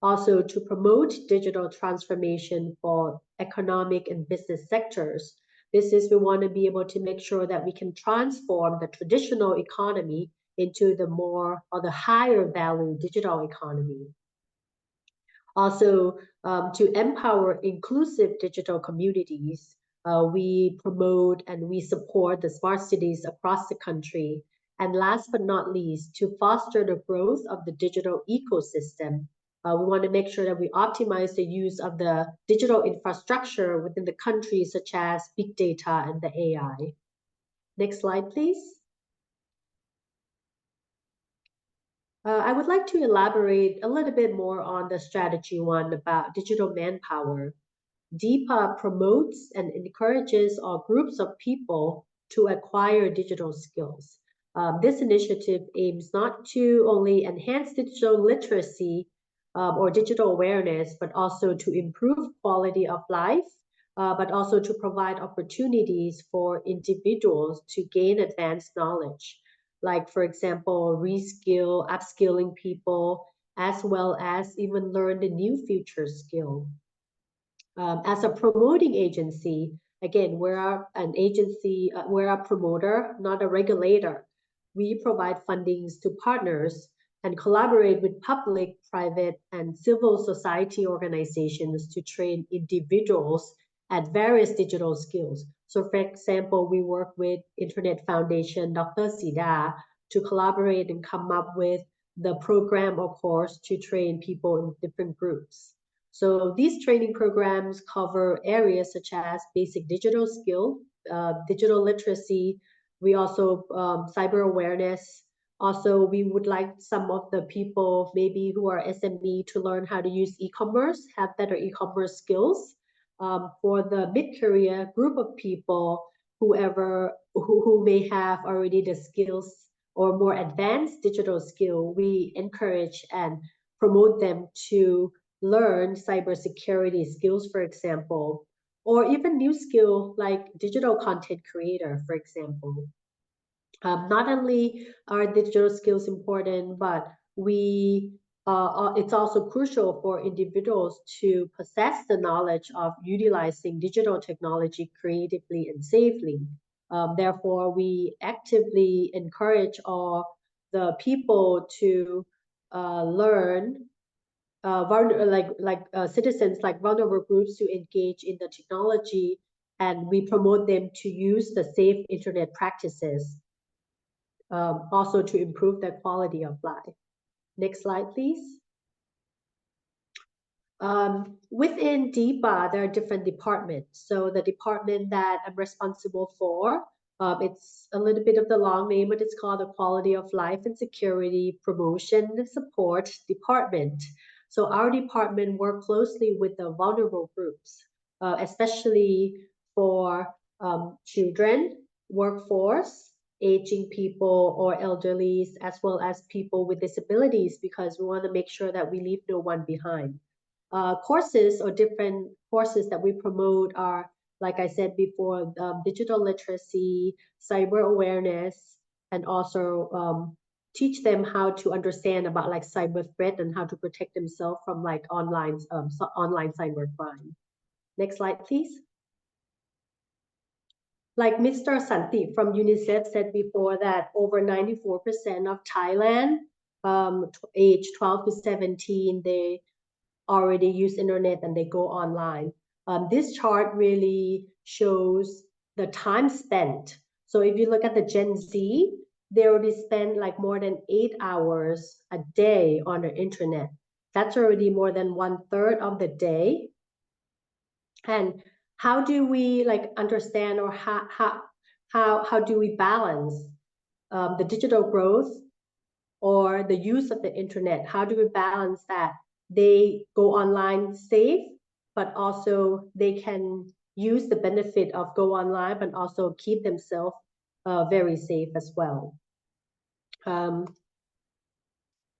Also to promote digital transformation for economic and business sectors. This is, we want to be able to make sure that we can transform the traditional economy into the more or the higher value digital economy. Also, to empower inclusive digital communities, we promote and we support the smart cities across the country. And last but not least, to foster the growth of the digital ecosystem. We want to make sure that we optimize the use of the digital infrastructure within the country, such as big data and the AI. Next slide, please. I would like to elaborate a little bit more on the strategy 1 about digital manpower. DIPA promotes and encourages all groups of people to acquire digital skills. This initiative aims not to only enhance digital literacy or digital awareness, but also to improve quality of life, but also to provide opportunities for individuals to gain advanced knowledge. Like, for example, reskill, upskilling people, as well as even learn the new future skill. As a promoting agency, again, we're an agency, we're a promoter, not a regulator. We provide fundings to partners and collaborate with public, private, and civil society organizations to train individuals at various digital skills. So for example, we work with Internet Foundation, Dr. Sida, to collaborate and come up with the program or course to train people in different groups. So these training programs cover areas such as basic digital skill, digital literacy. We also cyber awareness. Also, we would like some of the people maybe who are SME to learn how to use e-commerce, have better e-commerce skills. for the mid-career group of people, who may have already the skills or more advanced digital skill, we encourage and promote them to learn cybersecurity skills, for example, or even new skill like digital content creator, for example. Not only are digital skills important, but it's also crucial for individuals to possess the knowledge of utilizing digital technology creatively and safely. Therefore, we actively encourage all the people to learn, citizens, like vulnerable groups, to engage in the technology, and we promote them to use the safe internet practices, also to improve their quality of life. Next slide, please. Within DIPA, there are different departments. So the department that I'm responsible for, it's a little bit of the long name, but it's called the Quality of Life and Security Promotion and Support Department. So our department works closely with the vulnerable groups, especially for children, workforce, aging people or elderly, as well as people with disabilities, because we want to make sure that we leave no one behind. Courses or different courses that we promote are, like I said before, digital literacy, cyber awareness, and also teach them how to understand about like cyber threat and how to protect themselves from like online cyber crime. Next slide, please. Like Mr. Santi from UNICEF said before, that over 94% of Thailand, age 12 to 17, they already use internet and they go online. This chart really shows the time spent. So if you look at the Gen Z, they already spend like more than 8 hours a day on the internet. That's already more than 1/3 of the day. And how do we like understand, or how do we balance the digital growth or the use of the internet? How do we balance that they go online safe, but also they can use the benefit of go online, but also keep themselves very safe as well?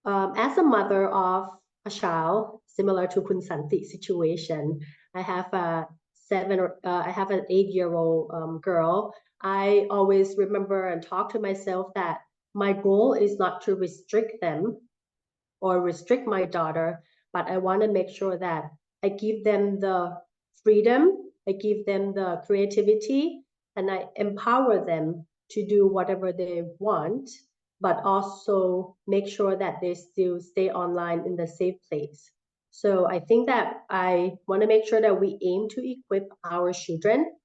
As a mother of a child, similar to Kun Santi's situation, I have an 8-year-old girl. I always remember and talk to myself that my goal is not to restrict them or restrict my daughter, but I want to make sure that I give them the freedom, I give them the creativity, and I empower them to do whatever they want, but also make sure that they still stay online in the safe place. So I think that I want to make sure that we aim to equip our children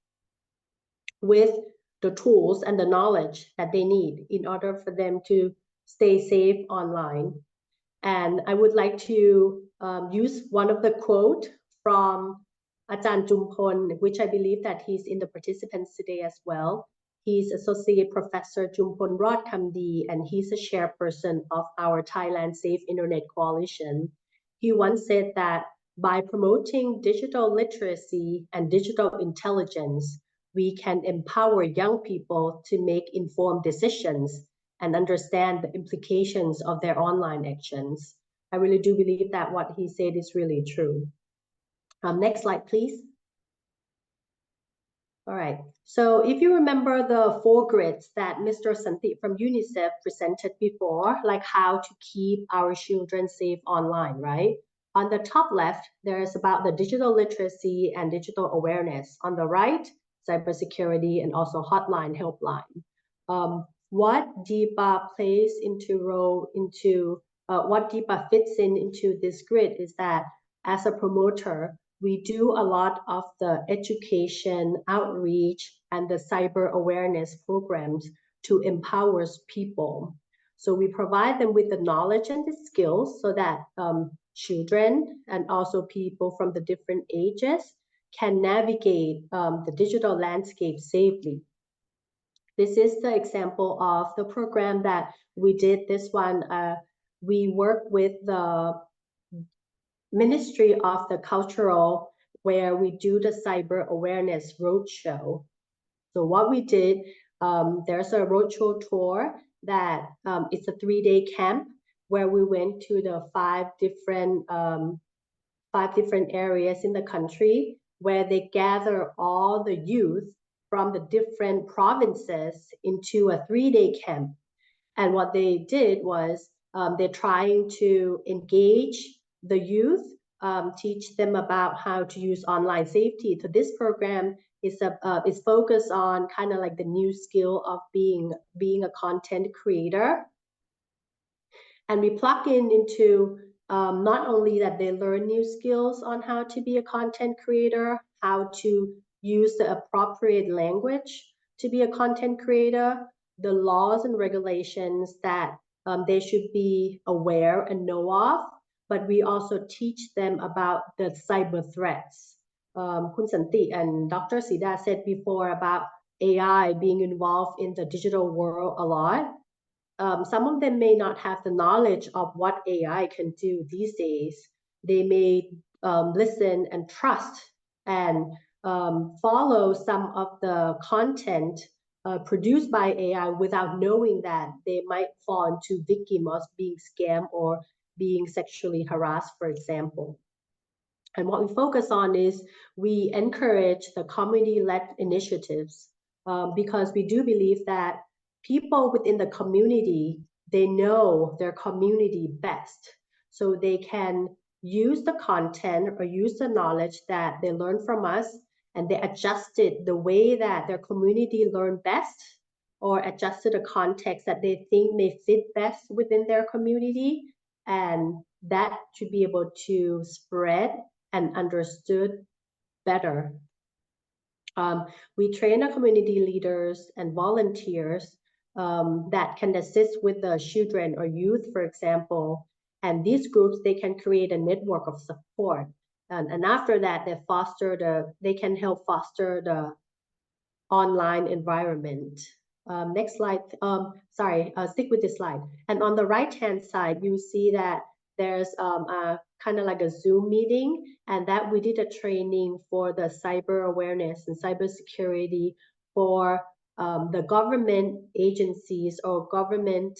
with the tools and the knowledge that they need in order for them to stay safe online. And I would like to use one of the quote from Ajahn Jumpon, which I believe that he's in the participants today as well. He's Associate Professor Jumpon Rodkamdi, and he's a chairperson of our Thailand Safe Internet Coalition. He once said that by promoting digital literacy and digital intelligence, we can empower young people to make informed decisions and understand the implications of their online actions. I really do believe that what he said is really true. Next slide, please. All right, so if you remember the 4 grids that Mr. Santi from UNICEF presented before, like how to keep our children safe online, right? On the top left, there is about the digital literacy and digital awareness. On the right, cybersecurity and also hotline, helpline. What DIPA plays what DIPA fits into this grid is that as a promoter, we do a lot of the education, outreach, and the cyber awareness programs to empower people. So we provide them with the knowledge and the skills so that children and also people from the different ages can navigate the digital landscape safely. This is the example of the program that we did. This one, we work with the Ministry of the Cultural where we do the cyber awareness roadshow. So what we did, there's a roadshow tour that it's a 3-day camp where we went to the five different areas in the country where they gather all the youth from the different provinces into a 3-day camp. And what they did was they're trying to engage the youth, teach them about how to use online safety. So this program is focused on kind of like the new skill of being a content creator. And we plug into not only that they learn new skills on how to be a content creator, how to use the appropriate language to be a content creator, the laws and regulations that they should be aware and know of, but we also teach them about the cyber threats. Kun Santi and Dr. Sida said before about AI being involved in the digital world a lot. Some of them may not have the knowledge of what AI can do these days. They may listen and trust and follow some of the content produced by AI without knowing that they might fall into victim of being scammed or being sexually harassed, for example. And what we focus on is we encourage the community-led initiatives because we do believe that people within the community, they know their community best. So they can use the content or use the knowledge that they learn from us and they adjust it the way that their community learn best or adjust to the context that they think may fit best within their community. And that should be able to spread and understood better. We train our community leaders and volunteers that can assist with the children or youth, for example. And these groups, they can create a network of support. And after that, they can help foster the online environment. Next slide. Stick with this slide. And on the right-hand side, you see that there's a kind of like a Zoom meeting, and that we did a training for the cyber awareness and cybersecurity for the government agencies or government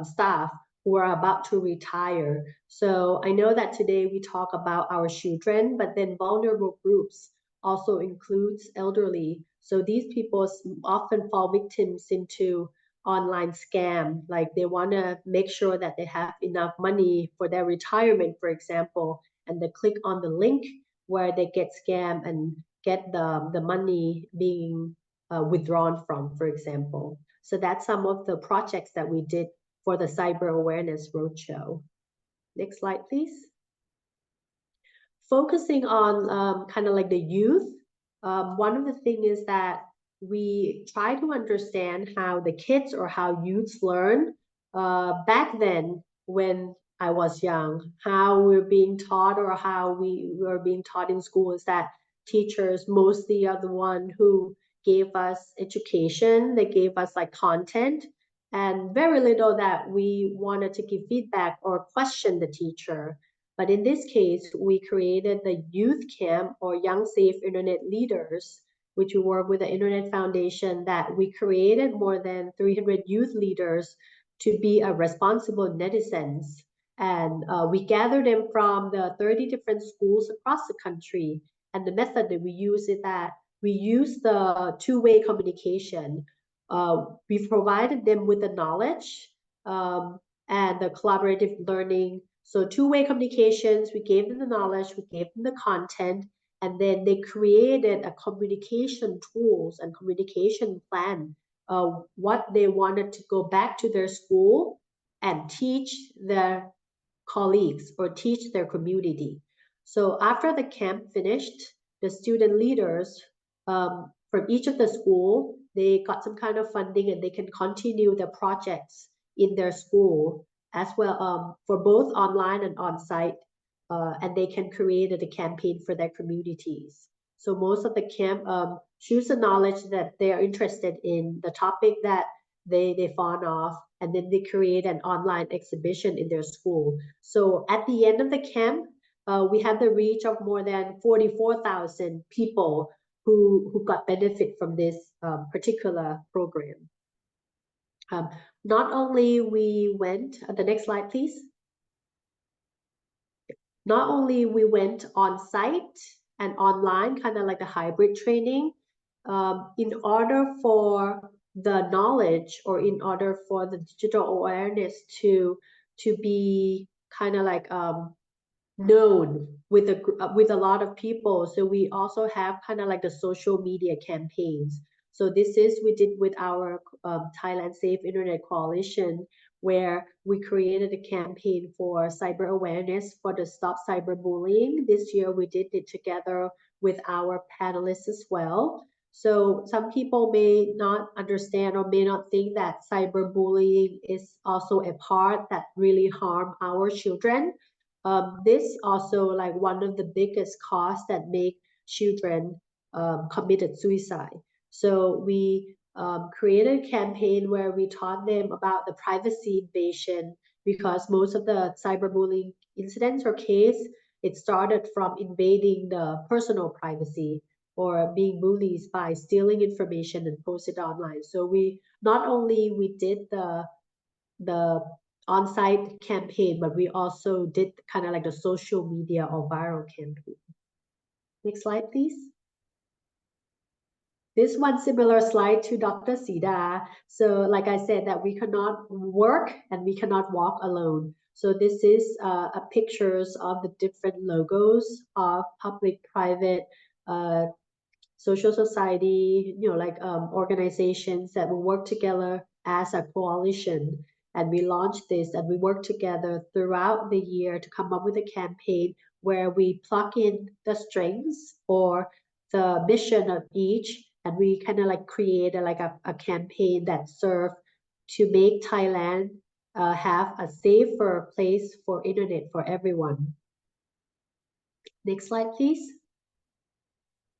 staff who are about to retire. So I know that today we talk about our children, but then vulnerable groups also includes elderly. So these people often fall victims into online scam. Like they want to make sure that they have enough money for their retirement, for example, and they click on the link where they get scammed and get the money being withdrawn from, for example. So that's some of the projects that we did for the Cyber Awareness Roadshow. Next slide, please. Focusing on kind of like the youth, one of the things is that we try to understand how the kids or how youths learn. Back then, when I was young, how we're being taught or how we were being taught in school is that teachers mostly are the one who gave us education, they gave us like content, and very little that we wanted to give feedback or question the teacher. But in this case, we created the youth camp or Young Safe Internet Leaders, which we work with the Internet Foundation, that we created more than 300 youth leaders to be a responsible netizens. And we gathered them from the 30 different schools across the country. And the method that we use is that we use the two-way communication. We've provided them with the knowledge and the collaborative learning. So two-way communications, we gave them the knowledge, we gave them the content, and then they created a communication tools and communication plan, what they wanted to go back to their school and teach their colleagues or teach their community. So after the camp finished, the student leaders from each of the school, they got some kind of funding and they can continue the projects in their school as well for both online and on-site, and they can create a campaign for their communities. So most of the camp choose the knowledge that they are interested in, the topic that they fond of, and then they create an online exhibition in their school. So at the end of the camp, we had the reach of more than 44,000 people who got benefit from this particular program. Not only we went, the next slide, please. Not only we went on site and online, kind of like a hybrid training, in order for the knowledge or in order for the digital awareness to be kind of like known with a lot of people. So we also have kind of like the social media campaigns. So this is we did with our Thailand Safe Internet Coalition, where we created a campaign for cyber awareness for the Stop Cyberbullying. This year we did it together with our panelists as well. So some people may not understand or may not think that cyberbullying is also a part that really harm our children. This also like one of the biggest cause that make children committed suicide. So we created a campaign where we taught them about the privacy invasion, because most of the cyberbullying incidents or case, it started from invading the personal privacy or being bullied by stealing information and post it online. So we not only we did the on-site campaign, but we also did kind of like the social media or viral campaign. Next slide, please. This one similar slide to Dr. Sida. So like I said, that we cannot work and we cannot walk alone. So this is a pictures of the different logos of public, private, social society, like organizations that will work together as a coalition. And we launched this and we work together throughout the year to come up with a campaign where we plug in the strengths or the mission of each, and we kind of like create a campaign that serve to make Thailand have a safer place for internet for everyone. Next slide, please.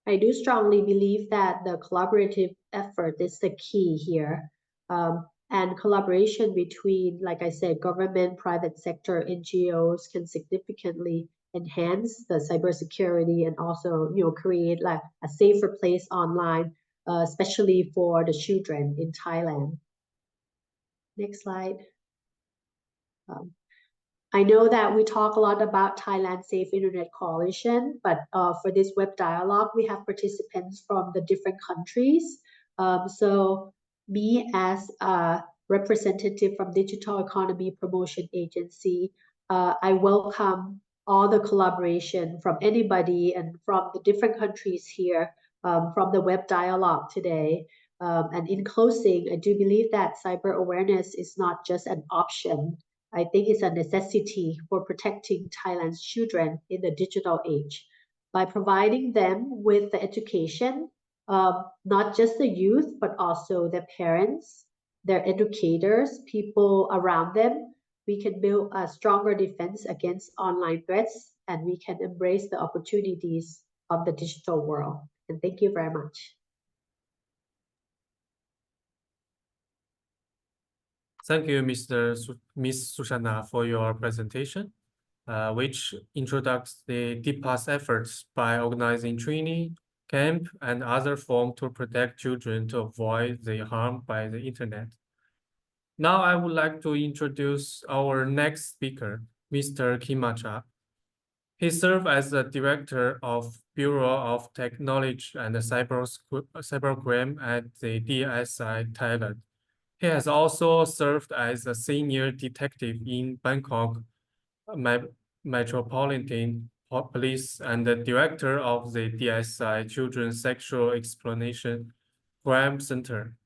I do strongly believe that the collaborative effort is the key here. And collaboration between, like I said, government, private sector, NGOs can significantly enhance the cybersecurity and also, create like a safer place online, especially for the children in Thailand. Next slide. I know that we talk a lot about Thailand Safe Internet Coalition, but for this web dialogue, we have participants from the different countries. So me as a representative from Digital Economy Promotion Agency, I welcome all the collaboration from anybody and from the different countries here from the web dialogue today. And in closing, I do believe that cyber awareness is not just an option. I think it's a necessity for protecting Thailand's children in the digital age. By providing them with the education, not just the youth, but also their parents, their educators, people around them, we can build a stronger defense against online threats, and we can embrace the opportunities of the digital world. And thank you very much. Thank you, Miss Sushana, for your presentation, which introduces the DPAS efforts by organizing training, camp, and other forms to protect children to avoid the harm by the internet. Now I would like to introduce our next speaker, Mr. Kimacha. He served as the Director of Bureau of Technology and Cybercrime at the DSI Thailand. He has also served as a senior detective in Bangkok Metropolitan Police and the director of the DSI Children's Sexual Exploitation Crime Center.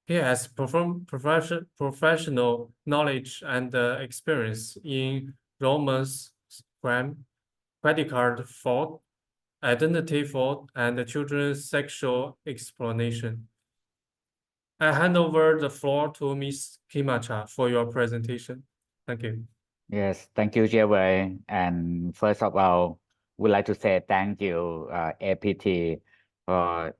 He has professional knowledge and experience in romance crime, credit card fraud, identity fraud, and children's sexual exploitation. I hand over the floor to Ms. Kimacha for your presentation. Thank you. Yes, thank you, Jie. And first of all, would like to say thank you, APT, for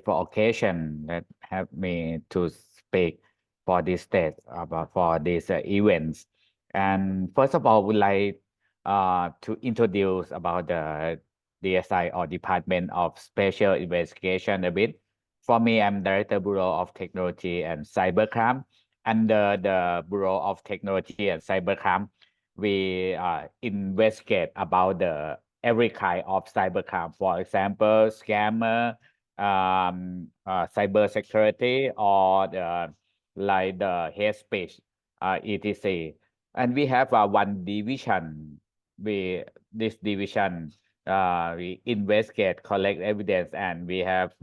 for occasion that have me to speak for this stage about for these events. And first of all, would like to introduce about the DSI or Department of Special Investigation a bit. For me, I'm Director Bureau of Technology and Cybercrime. Under the Bureau of Technology and Cybercrime, we investigate about the every kind of cybercrime. For example, scammer, cyber security, or the hate speech, etc. And we have one division. This division we investigate, collect evidence, and we have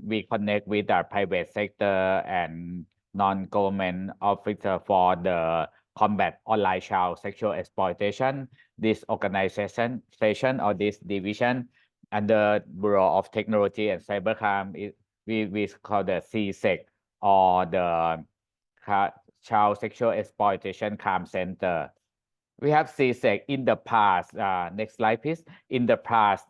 we connect with the private sector and non-government officer for the combat online child sexual exploitation. This organization or this division under Bureau of Technology and Cybercrime we call the CSEC, or the Child Sexual Exploitation Crime Center. We have CSEC in the past. Next slide, please. In the past,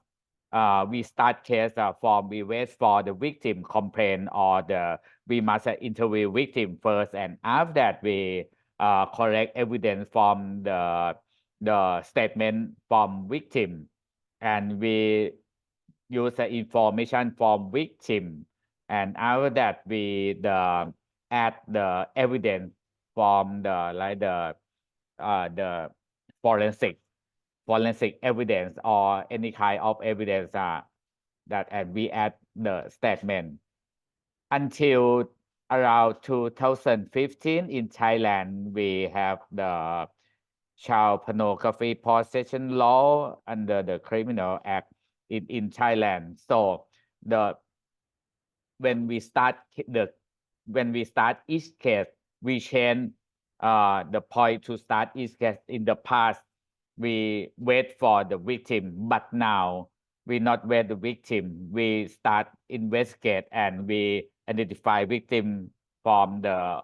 we start case from we wait for the victim complaint, or we must interview victim first, and after that we collect evidence from the statement from victim, and we use the information from victim, and after that we add the evidence from the forensic evidence or any kind of evidence that, and we add the statement. Until around 2015 in Thailand, we have the child pornography possession law under the Criminal Act in Thailand. So when we start each case, we change the point to start each case. In the past, we wait for the victim, but now we not wait the victim. We start investigate, and we identify victim from the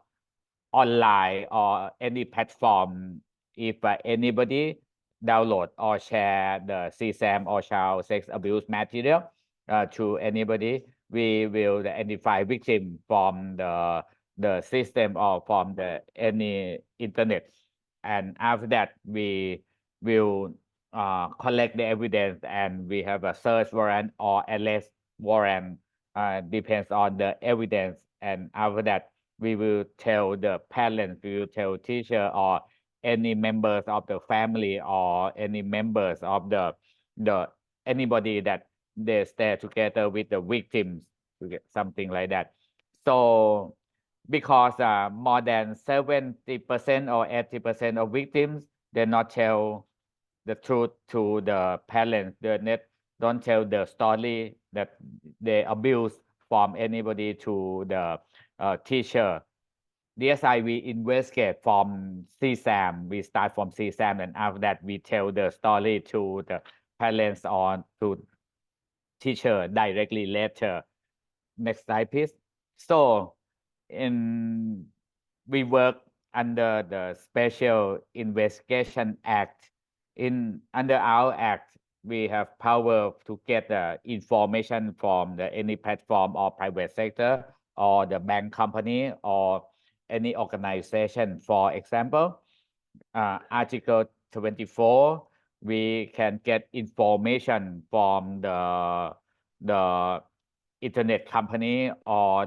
online or any platform. If anybody download or share the CSAM or child sex abuse material to anybody, we will identify victim from the system or from any internet, and after that we will collect the evidence, and we have a search warrant or arrest warrant, depends on the evidence, and after that we will tell the parents, we will tell teacher or any members of the family or any members of the anybody that they stay together with the victims, something like that. So because more than 70% or 80% of victims, they not tell the truth to the parents. They don't tell the story that they abuse from anybody to the teacher. DSI, we investigate from CSAM. We start from CSAM, and after that, we tell the story to the parents or to teacher directly later. Next slide, please. So, we work under the Special Investigation Act. Under our act, we have power to get the information from any platform or private sector or the bank company or any organization. For example, Article 24, we can get information from the internet company or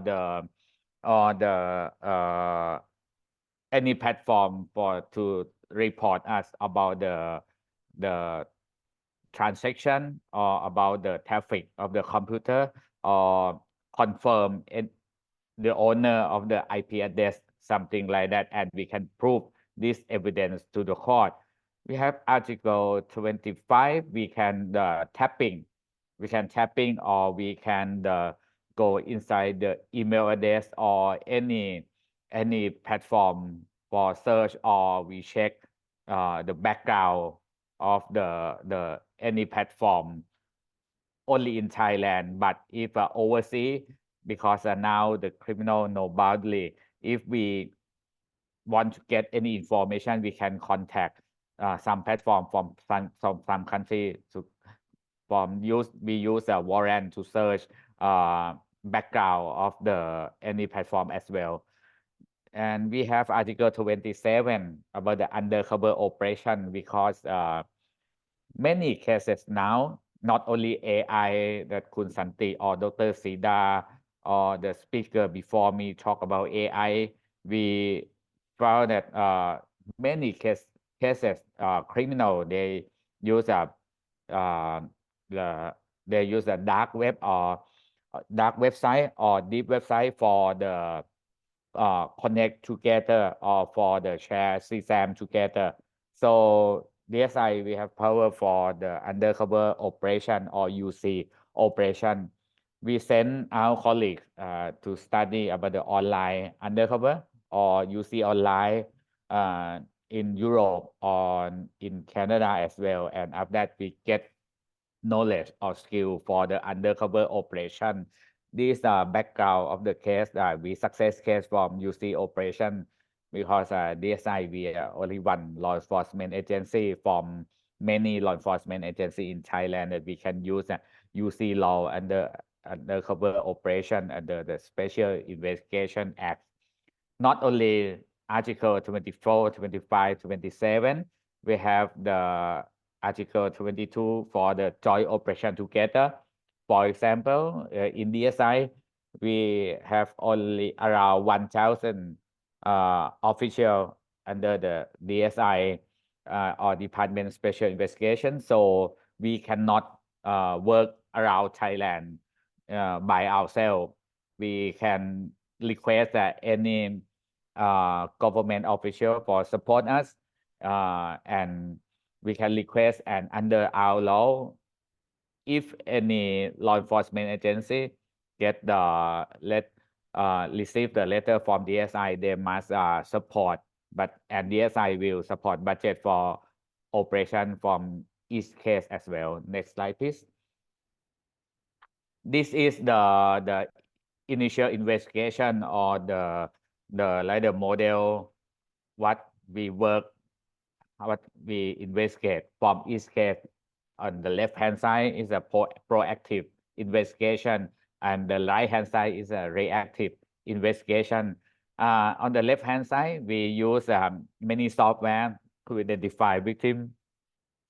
any platform to report us about the transaction or about the traffic of the computer, or confirm the owner of the IP address, something like that, and we can prove this evidence to the court. We have Article 25. We can tapping. We can tapping, or we can go inside the email address or any platform for search, or we check the background of the any platform only in Thailand. But if overseas, because now the criminal no boundary, if we want to get any information, we can contact some platform from some country we use a warrant to search background of any platform as well. And we have Article 27 about the undercover operation because many cases now, not only AI that Kun Santi or Dr. Sida or the speaker before me talk about AI, we found that many cases criminal, they use they use a dark web or dark website or deep website for the connect together or for the share CSAM together. So DSI, we have power for the undercover operation or UC operation. We send our colleagues to study about the online undercover or UC online in Europe or in Canada as well. And after that, we get knowledge or skill for the undercover operation. These are background of the case that we success case from UC operation because DSI, we are only one law enforcement agency from many law enforcement agency in Thailand that we can use UC law undercover operation under the Special Investigation Act. Not only Article 24, 25, 27, we have the Article 22 for the joint operation together. For example, in DSI, we have only around 1,000 officials under the DSI or Department of Special Investigation. So we cannot work around Thailand by ourselves. We can request that any government official for support us and we can request, and under our law, if any law enforcement agency get the receive the letter from DSI, they must support, and DSI will support budget for operation from each case as well. Next slide, please. This is the initial investigation or the model what we work, what we investigate from each case. On the left hand side is a proactive investigation, and the right hand side is a reactive investigation. On the left hand side, we use many software to identify victim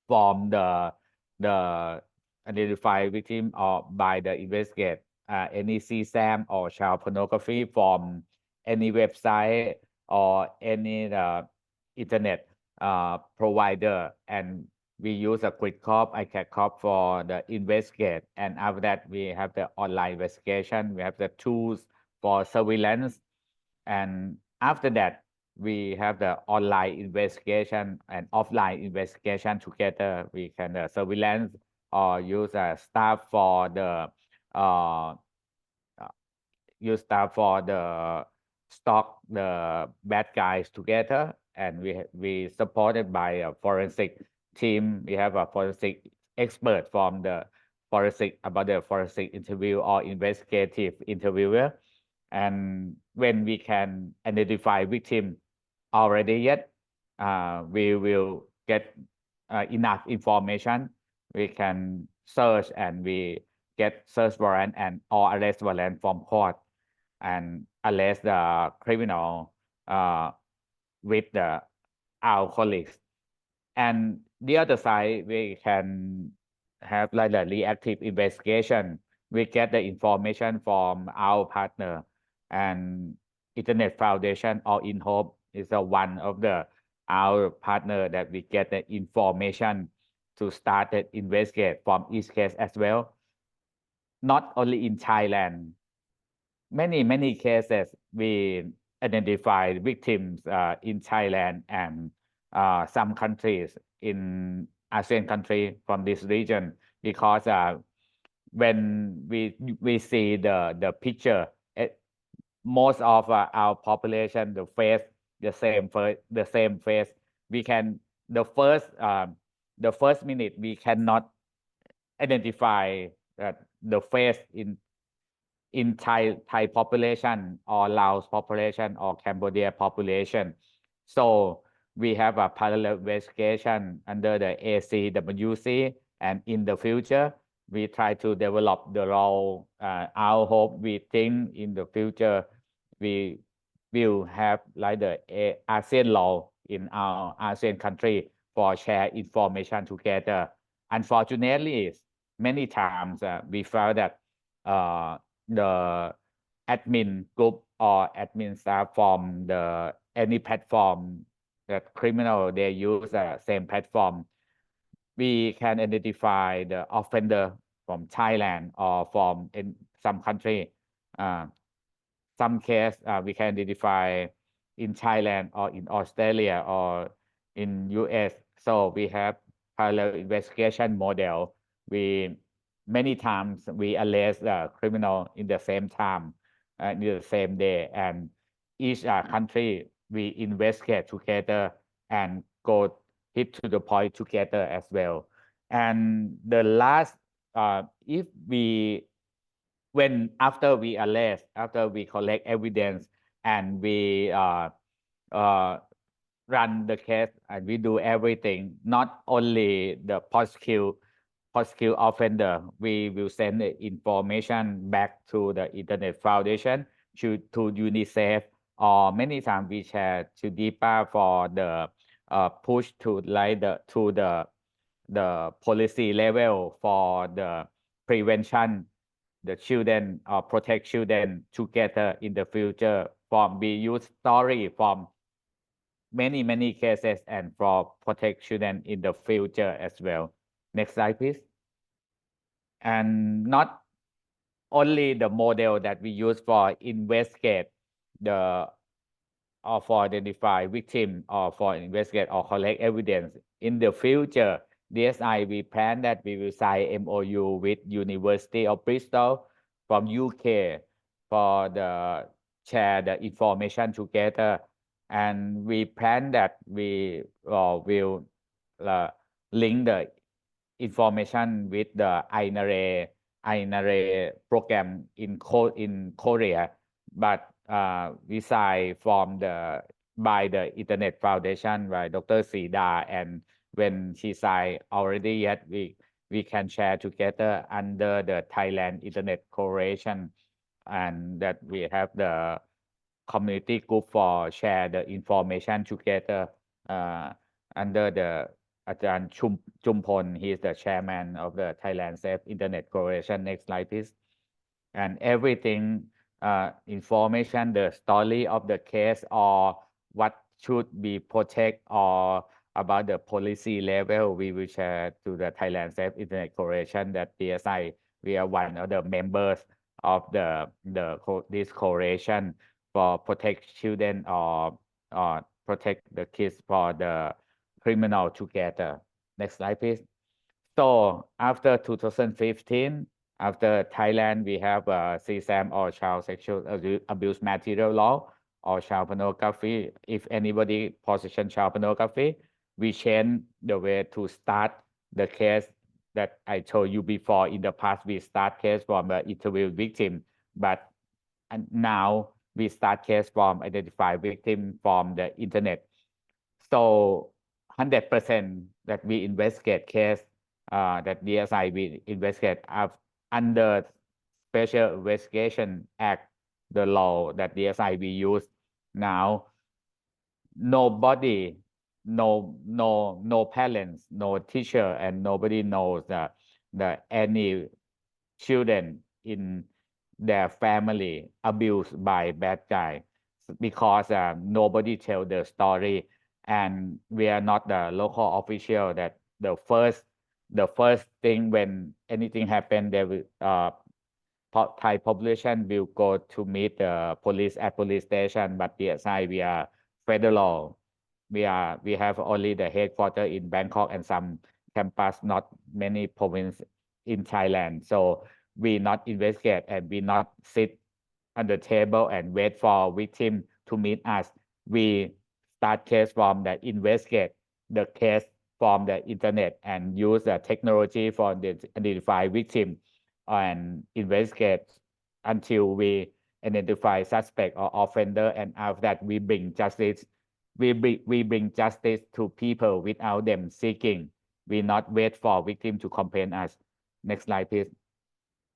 from the identify victim or by the investigate any CSAM or child pornography from any website or any internet provider, and we use a quick cop, ICAT cop for the investigate, and after that we have the online investigation, we have the tools for surveillance, and after that we have the online investigation and offline investigation together. We can surveillance or use staff for the stock the bad guys together, and we supported by a forensic team. We have a forensic expert from the forensic about the forensic interview or investigative interviewer, and when we can identify victim already yet, we will get enough information. We can search and we get search warrant and or arrest warrant from court and arrest the criminal with our colleagues. And the other side, we can have like the reactive investigation. We get the information from our partner, and Internet Foundation or InHope is one of our partner that we get the information to start the investigate from each case as well. Not only in Thailand, many cases we identify victims in Thailand and some countries in ASEAN country from this region, because when we see the picture, most of our population, the face the same face, we can the first minute we cannot identify the face in Thai population or Laos population or Cambodia population. So we have a parallel investigation under the ACWC, and in the future we try to develop the role. Our hope, we think in the future we will have like the ASEAN law in our ASEAN country for share information together. Unfortunately, many times we found that the admin group or admin staff from the any platform that criminal they use the same platform. We can identify the offender from Thailand or from in some country. Some case we can identify in Thailand or in Australia or in US. So we have parallel investigation model. We many times we arrest the criminal in the same time, in the same day, and each country we investigate together and go hit to the point together as well. And the last, if we when after we arrest, after we collect evidence and we run the case and we do everything, not only the prosecute offender, we will send the information back to the Internet Foundation, to UNICEF, or many times we share to DIPA for the push to like the policy level for the prevention the children or protect children together in the future. From we use story from many cases and for protect children in the future as well. Next slide, please. And not only the model that we use for investigate the or for identify victim or for investigate or collect evidence in the future. DSI, we plan that we will sign MOU with University of Bristol from UK for the share the information together, and we plan that we will link the information with the INRA program in Korea, but we signed by the Internet Foundation by Dr. Sida, and when she signed already yet we can share together under the Thailand Internet Corporation, and that we have the community group for share the information together under the Ajahn Chumpon. He is the chairman of the Thailand Safe Internet Corporation. Next slide, please. And everything information, the story of the case or what should be protect or about the policy level, we will share to the Thailand Safe Internet Corporation. That DSI, we are one of the members of this corporation for protect children or protect the kids for the criminal together. Next slide, please. So after 2015, after Thailand, we have CSAM or child sexual abuse material law or child pornography. If anybody possession child pornography, we change the way to start the case that I told you before. In the past, we start case from the interview victim, but now we start case from identify victim from the internet. So 100% that we investigate case that DSI we investigate under Special Investigation Act, the law that DSI we use now. Nobody, no parents, no teacher, and nobody knows that any children in their family abused by bad guy, because nobody tell the story, and we are not the local official that the first thing when anything happen, they will Thai population will go to meet the police at police station, but DSI we are federal. We have only the headquarters in Bangkok and some campus, not many province in Thailand. So we not investigate and we not sit on the table and wait for victim to meet us. We start case from the investigate the case from the internet and use the technology for the identify victim and investigate until we identify suspect or offender, and after that we bring justice. We bring justice to people without them seeking. We not wait for victim to complain us. Next slide, please.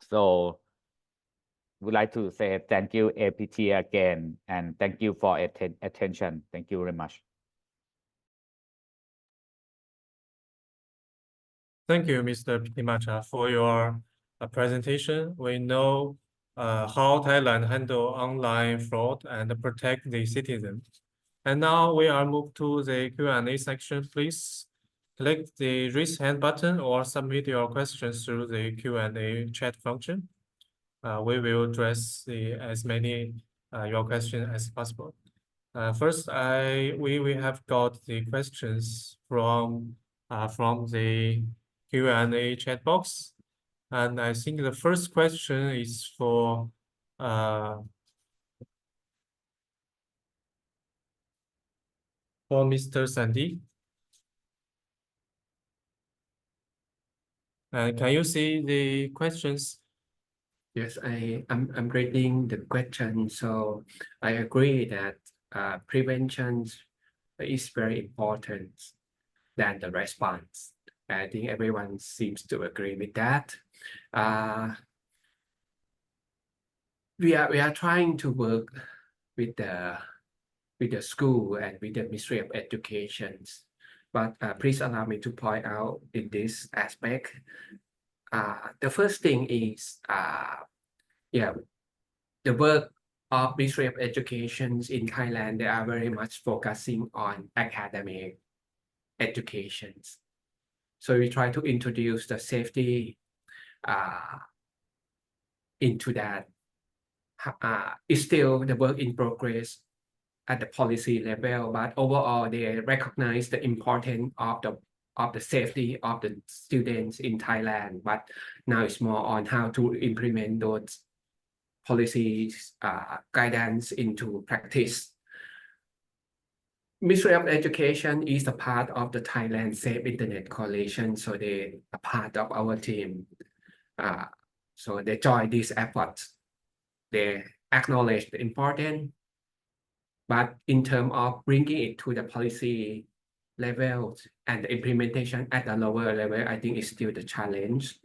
So would like to say thank you, APT, again, and thank you for attention. Thank you very much. Thank you, Mr. Pitimacha, for your presentation. We know how Thailand handle online fraud and protect the citizens. And now we are moved to the Q&A section. Please click the raise hand button or submit your questions through the Q&A chat function. We will address as many your questions as possible. First, we have got the questions from the Q&A chat box, and I think the first question is for Mr. Sandy. Can you see the questions? Yes, I'm reading the question. So I agree that prevention is very important than the response. I think everyone seems to agree with that. We are trying to work with the school and with the Ministry of Education. But please allow me to point out in this aspect. The first thing is, the work of Ministry of Education in Thailand, they are very much focusing on academic education. So we try to introduce the safety into that. It's still the work in progress at the policy level, but overall they recognize the importance of the safety of the students in Thailand. But now it's more on how to implement those policies, guidance into practice. Ministry of Education is a part of the Thailand Safe Internet Coalition, so they are part of our team. So they join these efforts. They acknowledge the importance, but in terms of bringing it to the policy level and the implementation at a lower level, I think is still the challenge.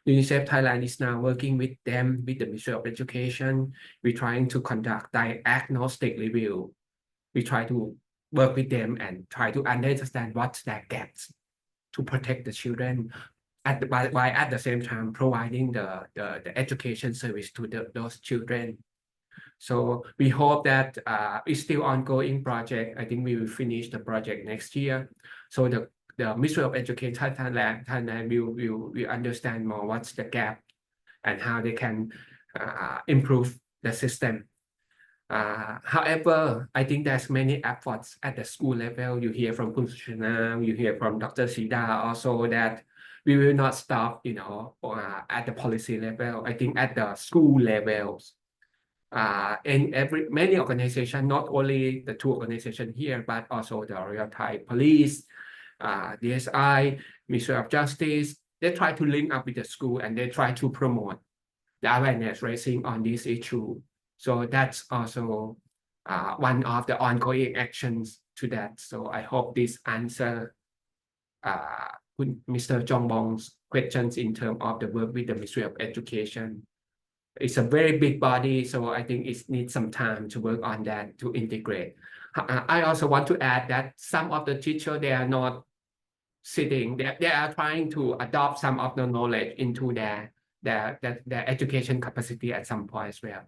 UNICEF Thailand is now working with them, with the Ministry of Education. We're trying to conduct diagnostic review. We try to work with them and try to understand what's their gaps to protect the children, by at the same time providing the education service to those children. So we hope that it's still ongoing project. I think we will finish the project next year. So the Ministry of Education Thailand will understand more what's the gap and how they can improve the system. However, I think there's many efforts at the school level. You hear from Khun Suchana, you hear from Dr. Sida also that we will not stop, at the policy level. I think at the school levels, and many organizations, not only the two organizations here, but also the Royal Thai Police, DSI, Ministry of Justice, they try to link up with the school and they try to promote the awareness raising on this issue. So that's also one of the ongoing actions to that. So I hope this answer Mr. Jongbong's questions in terms of the work with the Ministry of Education. It's a very big body, so I think it needs some time to work on that to integrate. I also want to add that some of the teachers, they are not sitting, they are trying to adopt some of the knowledge into their education capacity at some point as well.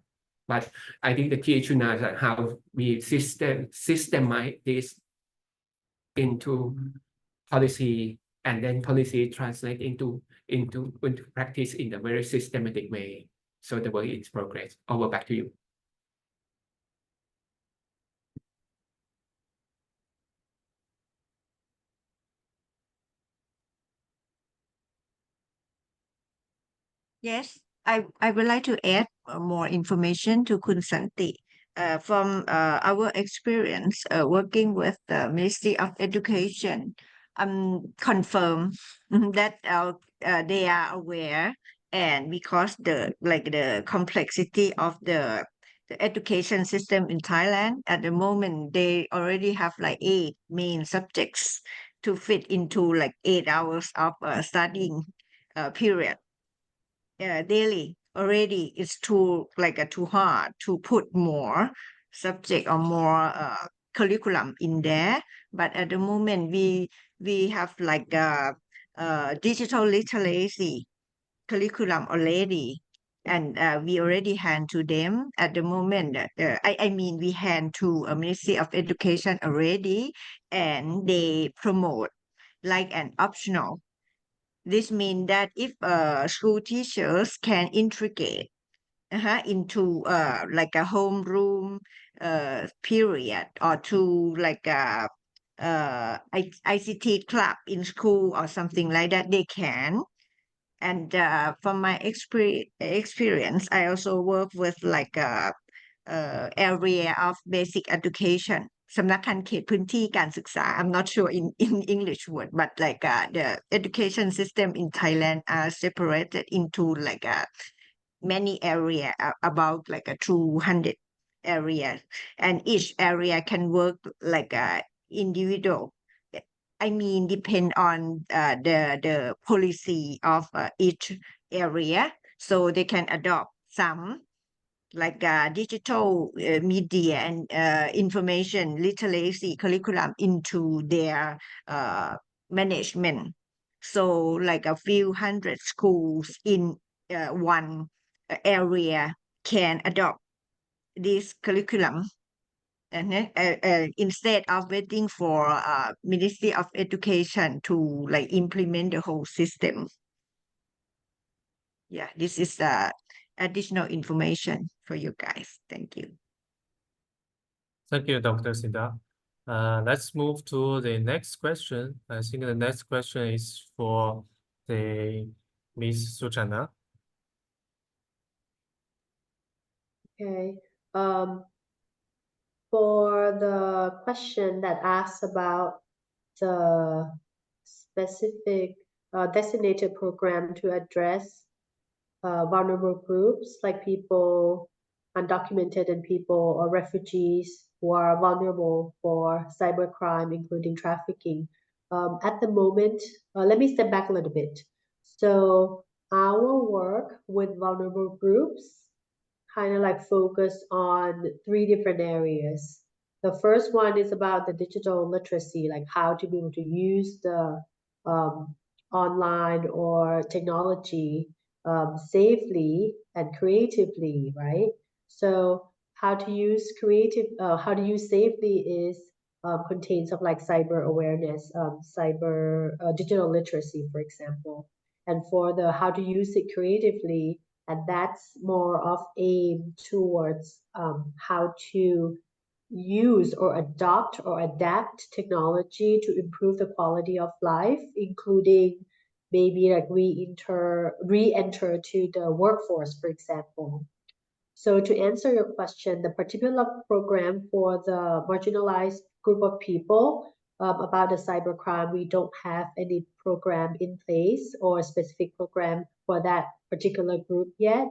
But I think the key issue now is how we systemize this into policy, and then policy translate into practice in a very systematic way. So the work is progress. Over back to you. Yes, I would like to add more information to Khun Santi. From our experience working with the Ministry of Education, confirm that they are aware, and because the complexity of the education system in Thailand at the moment, they already have like 8 main subjects to fit into like 8 hours of studying period daily. already it's too too hard to put more subject or more curriculum in there. But at the moment we have digital literacy curriculum already, and we already hand to them at the moment. I mean we hand to a Ministry of Education already, and they promote like an optional. This means that if school teachers can integrate into like a homeroom period, or to like a ICT club in school or something like that, they can. And from my experience, I also work with like a area of basic education สำนักงานเขตพื้นที่การศึกษา I'm not sure in English word, but like the education system in Thailand are separated into like many area, about like a 200 areas, and each area can work like a individual. I mean depend on the policy of each area, so they can adopt some like digital media and information literacy curriculum into their management. So like a few hundred schools in one area can adopt this curriculum, and instead of waiting for Ministry of Education to like implement the whole system. Yeah, this is additional information for you guys. Thank you. Thank you, Dr. Sinda. Let's move to the next question. I think the next question is for the Ms. Suchana. Okay. For the question that asks about the specific designated program to address vulnerable groups like people, undocumented, and people or refugees who are vulnerable for cybercrime, including trafficking. At the moment, let me step back a little bit. So our work with vulnerable groups kind of like focus on 3 different areas. The first one is about the digital literacy, like how to be able to use the online or technology safely and creatively, right? So how to use safely is contains of like cyber awareness, digital literacy, for example. And for the how to use it creatively, and that's more of aim towards how to use or adopt or adapt technology to improve the quality of life, including maybe like re-enter to the workforce, for example. So to answer your question, the particular program for the marginalized group of people about the cybercrime, we don't have any program in place or a specific program for that particular group yet.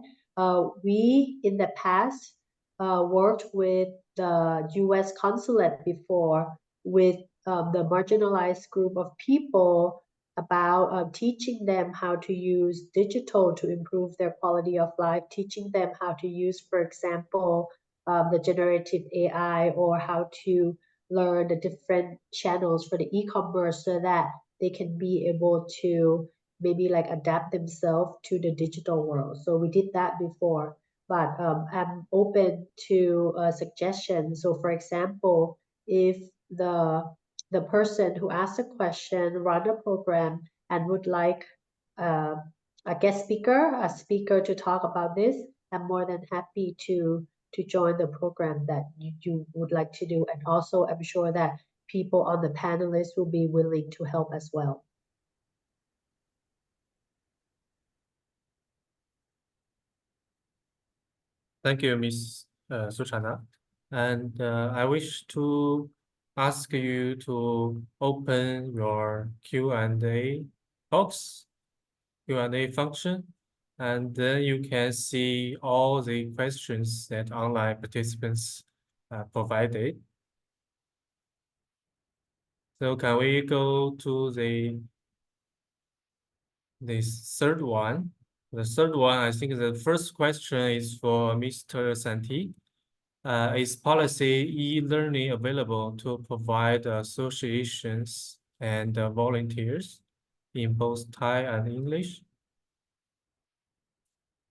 We, in the past, worked with the U.S. consulate before with the marginalized group of people about teaching them how to use digital to improve their quality of life, teaching them how to use, for example, the generative AI, or how to learn the different channels for the e-commerce so that they can be able to maybe like adapt themselves to the digital world. So we did that before, but I'm open to suggestions. So for example, if the person who asked the question run a program and would like a guest speaker, a speaker to talk about this, I'm more than happy to join the program that you would like to do. And also I'm sure that people on the panelists will be willing to help as well. Thank you, Ms. Suchana. And I wish to ask you to open your Q&A box, Q&A function, and then you can see all the questions that online participants provided. So can we go to the third one? The third one, I think the first question is for Mr. Santi. Is policy e-learning available to provide associations and volunteers in both Thai and English?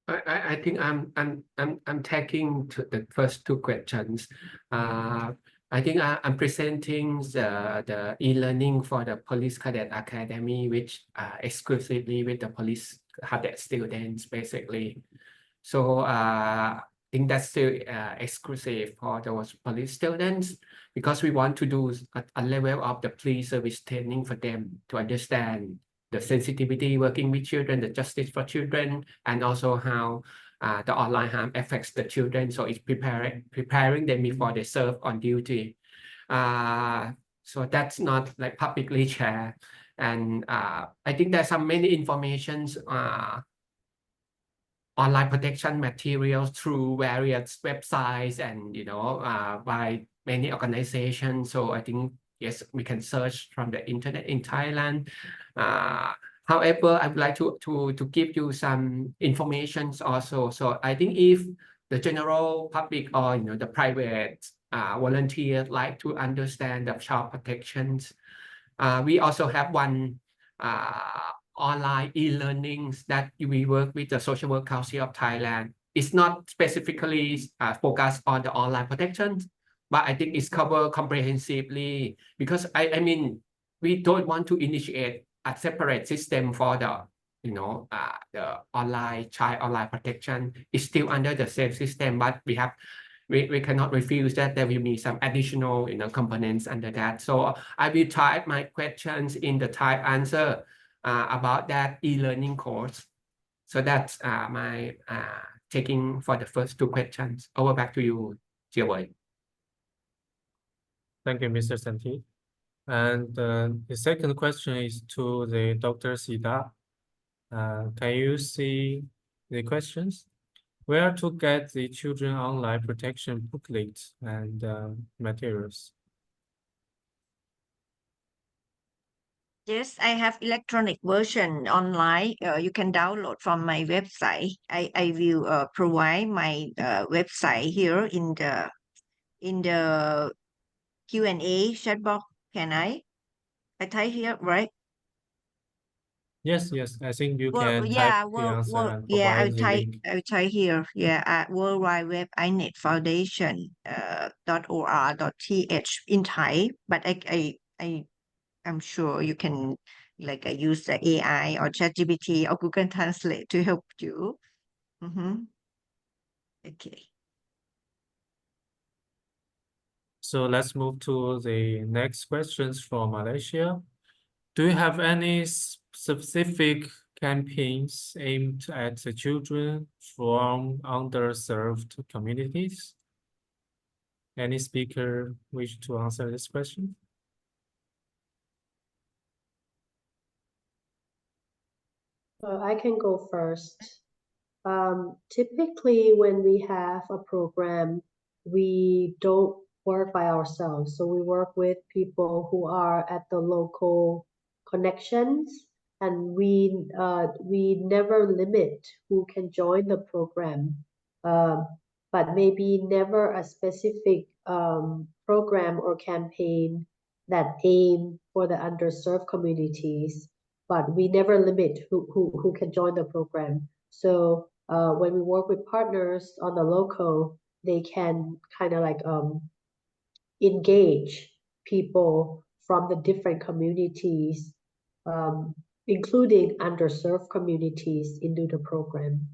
I think I'm taking to the first two questions. I think I'm presenting the e-learning for the Police Cadet Academy, which exclusively with the police cadet students, basically. So I think that's still exclusive for those police students because we want to do a level of the pre-service training for them to understand the sensitivity working with children, the justice for children, and also how the online harm affects the children. So it's preparing them before they serve on duty. So that's not like publicly shared. And I think there's some many informations online protection materials through various websites and by many organizations. So I think yes, we can search from the internet in Thailand. However, I would like to give you some information also. So I think if the general public or the private volunteers like to understand the child protections, we also have one online e-learnings that we work with the Social Work Council of Thailand. It's not specifically focused on the online protection, but I think it's covered comprehensively because I mean, we don't want to initiate a separate system for the the child online protection. Is still under the same system, but we cannot refuse that there will be some additional components under that. So I will type my questions in the Thai answer about that e-learning course. So that's my taking for the first two questions. Over back to you, Chia Wei. Thank you, Mr. Santi. And the second question is to the Dr. Sida. Can you see the questions? Where to get the children online protection booklets and materials? Yes, I have electronic version online. You can download from my website. I will provide my website here in the Q&A chat box. Can I type here, right? Yes, I think you Well, can yeah, type the answer and yeah, provide the link. I'll type here. Yeah, at World Wide Web INET Foundation .or.th in Thai, but I'm sure you can use the AI or ChatGPT or Google Translate to help you. Okay. So let's move to the next questions from Malaysia. Do you have any specific campaigns aimed at the children from underserved communities? Any speaker wish to answer this question? I can go first. Typically, when we have a program, we don't work by ourselves. So we work with people who are at the local connections, and we never limit who can join the program, but maybe never a specific program or campaign that aim for the underserved communities. But we never limit who can join the program. So when we work with partners on the local, they can kind of engage people from the different communities, including underserved communities, into the program.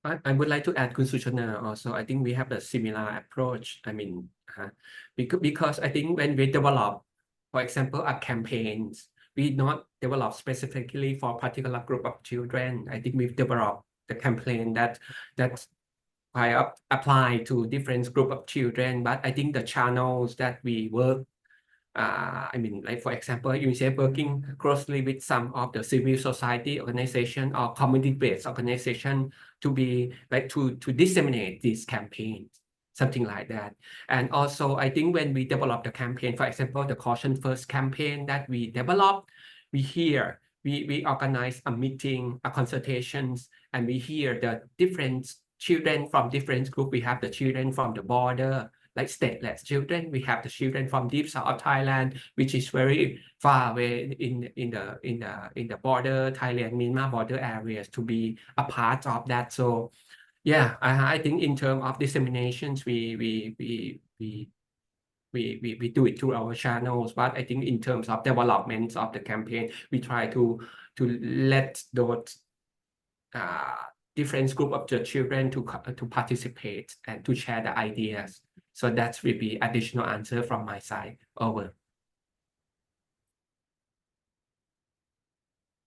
I would like to add Kun Suchana also. I think we have a similar approach. I mean, because I think when we develop, for example, a campaigns, we not develop specifically for a particular group of children. I think we've developed the campaign that apply to different group of children. But I think the channels that we work, I mean, like for example, UNICEF working closely with some of the civil society organization or community-based organization to be to disseminate these campaigns, something like that. And also, I think when we develop the campaign, for example, the Caution First campaign that we developed, we hear we organize a meeting, a consultations, and we hear the different children from different group. We have the children from the border, like stateless children. We have the children from deep south of Thailand, which is very far away in the border, Thailand, Myanmar border areas, to be a part of that. So yeah, I think in terms of disseminations, we do it through our channels, but I think in terms of development of the campaign, we try to let those different group of the children to participate and to share the ideas. So that will be additional answer from my side. Over.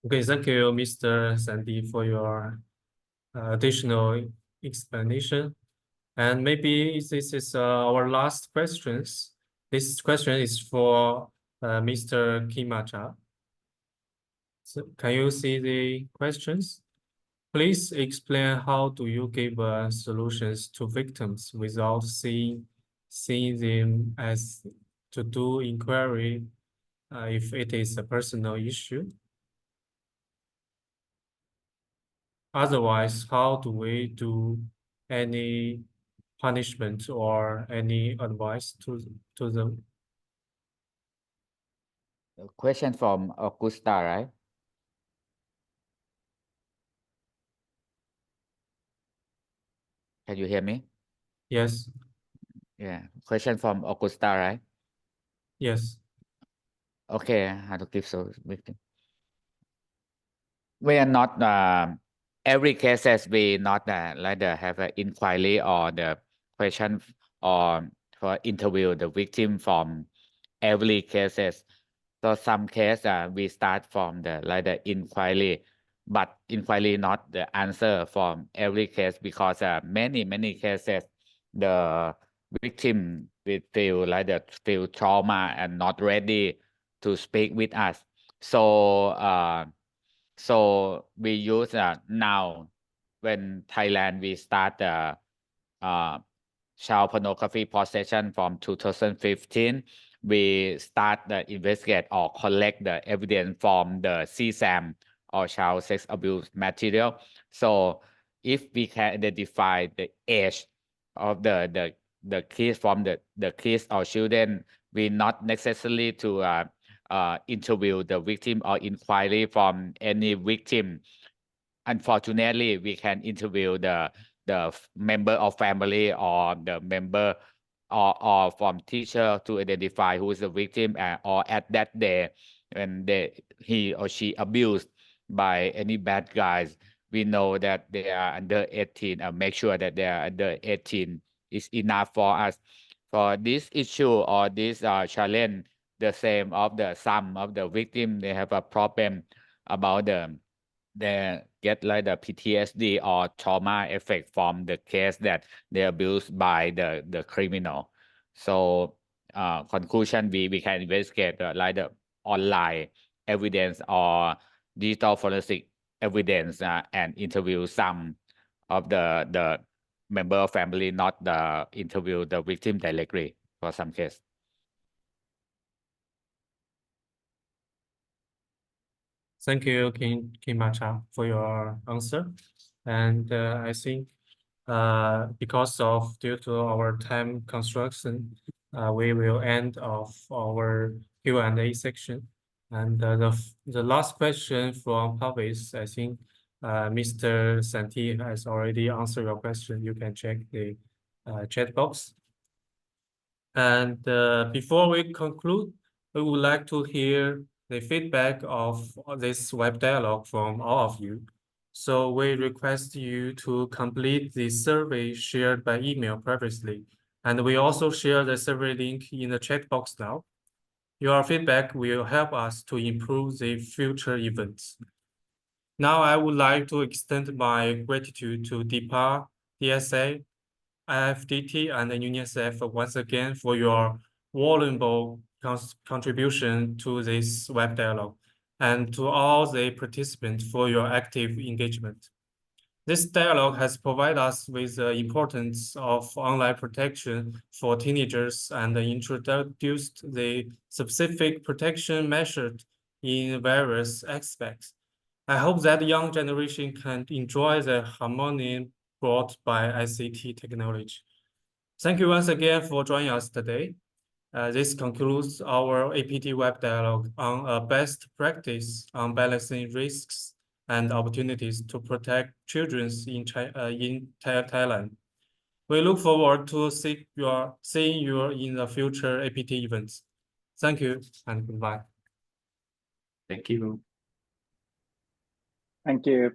Okay, thank you, Mr. Sandy, for your additional explanation. And maybe this is our last questions. This question is for Mr. Kimacha. So can you see the questions? Please explain how do you give solutions to victims without seeing them as to do inquiry if it is a personal issue. Otherwise, how do we do any punishment or any advice to them? A question from Augusta, right? Can you hear me? Yes. Yeah. Question from Augusta, right? Yes. Okay, how to give solution. We are not every cases we not like have an inquiry or the question or for interview the victim from every cases. So some case we start from the like the inquiry, but inquiry not the answer from every case because many cases the victim will feel like the feel trauma and not ready to speak with us. So we use now when Thailand we start child pornography possession from 2015. We start the investigate or collect the evidence from the CSAM or child sex abuse material. So if we can identify the age of the kids from the kids or children, we not necessarily to interview the victim or inquiry from any victim. Unfortunately, we can interview the member of family or the member or from teacher to identify who is the victim or at that day when he or she abused by any bad guys. We know that they are under 18 and make sure that they are under 18 is enough for us. For this issue or this challenge, the same of the some of the victim, they have a problem about they get like the PTSD or trauma effect from the case that they abused by the criminal. So conclusion, we can investigate like the online evidence or digital forensic evidence and interview some of the member of family, not the interview the victim directly for some case. Thank you, Kimacha, for your answer. And I think due to our time construction, we will end of our Q&A section. And the last question from Pavis, I think Mr. Santi has already answered your question. You can check the chat box. And before we conclude, we would like to hear the feedback of this web dialogue from all of you. So we request you to complete the survey shared by email previously. And we also share the survey link in the chat box now. Your feedback will help us to improve the future events. Now I would like to extend my gratitude to DPA, DSA, IFDT, and UNICEF once again for your valuable contribution to this web dialogue, and to all the participants for your active engagement. This dialogue has provided us with the importance of online protection for teenagers and introduced the specific protection measures in various aspects. I hope that young generation can enjoy the harmony brought by ICT technology. Thank you once again for joining us today. This concludes our APT web dialogue on best practice on balancing risks and opportunities to protect children in Thailand. We look forward to seeing you in the future APT events. Thank you and goodbye. Thank you. Thank you.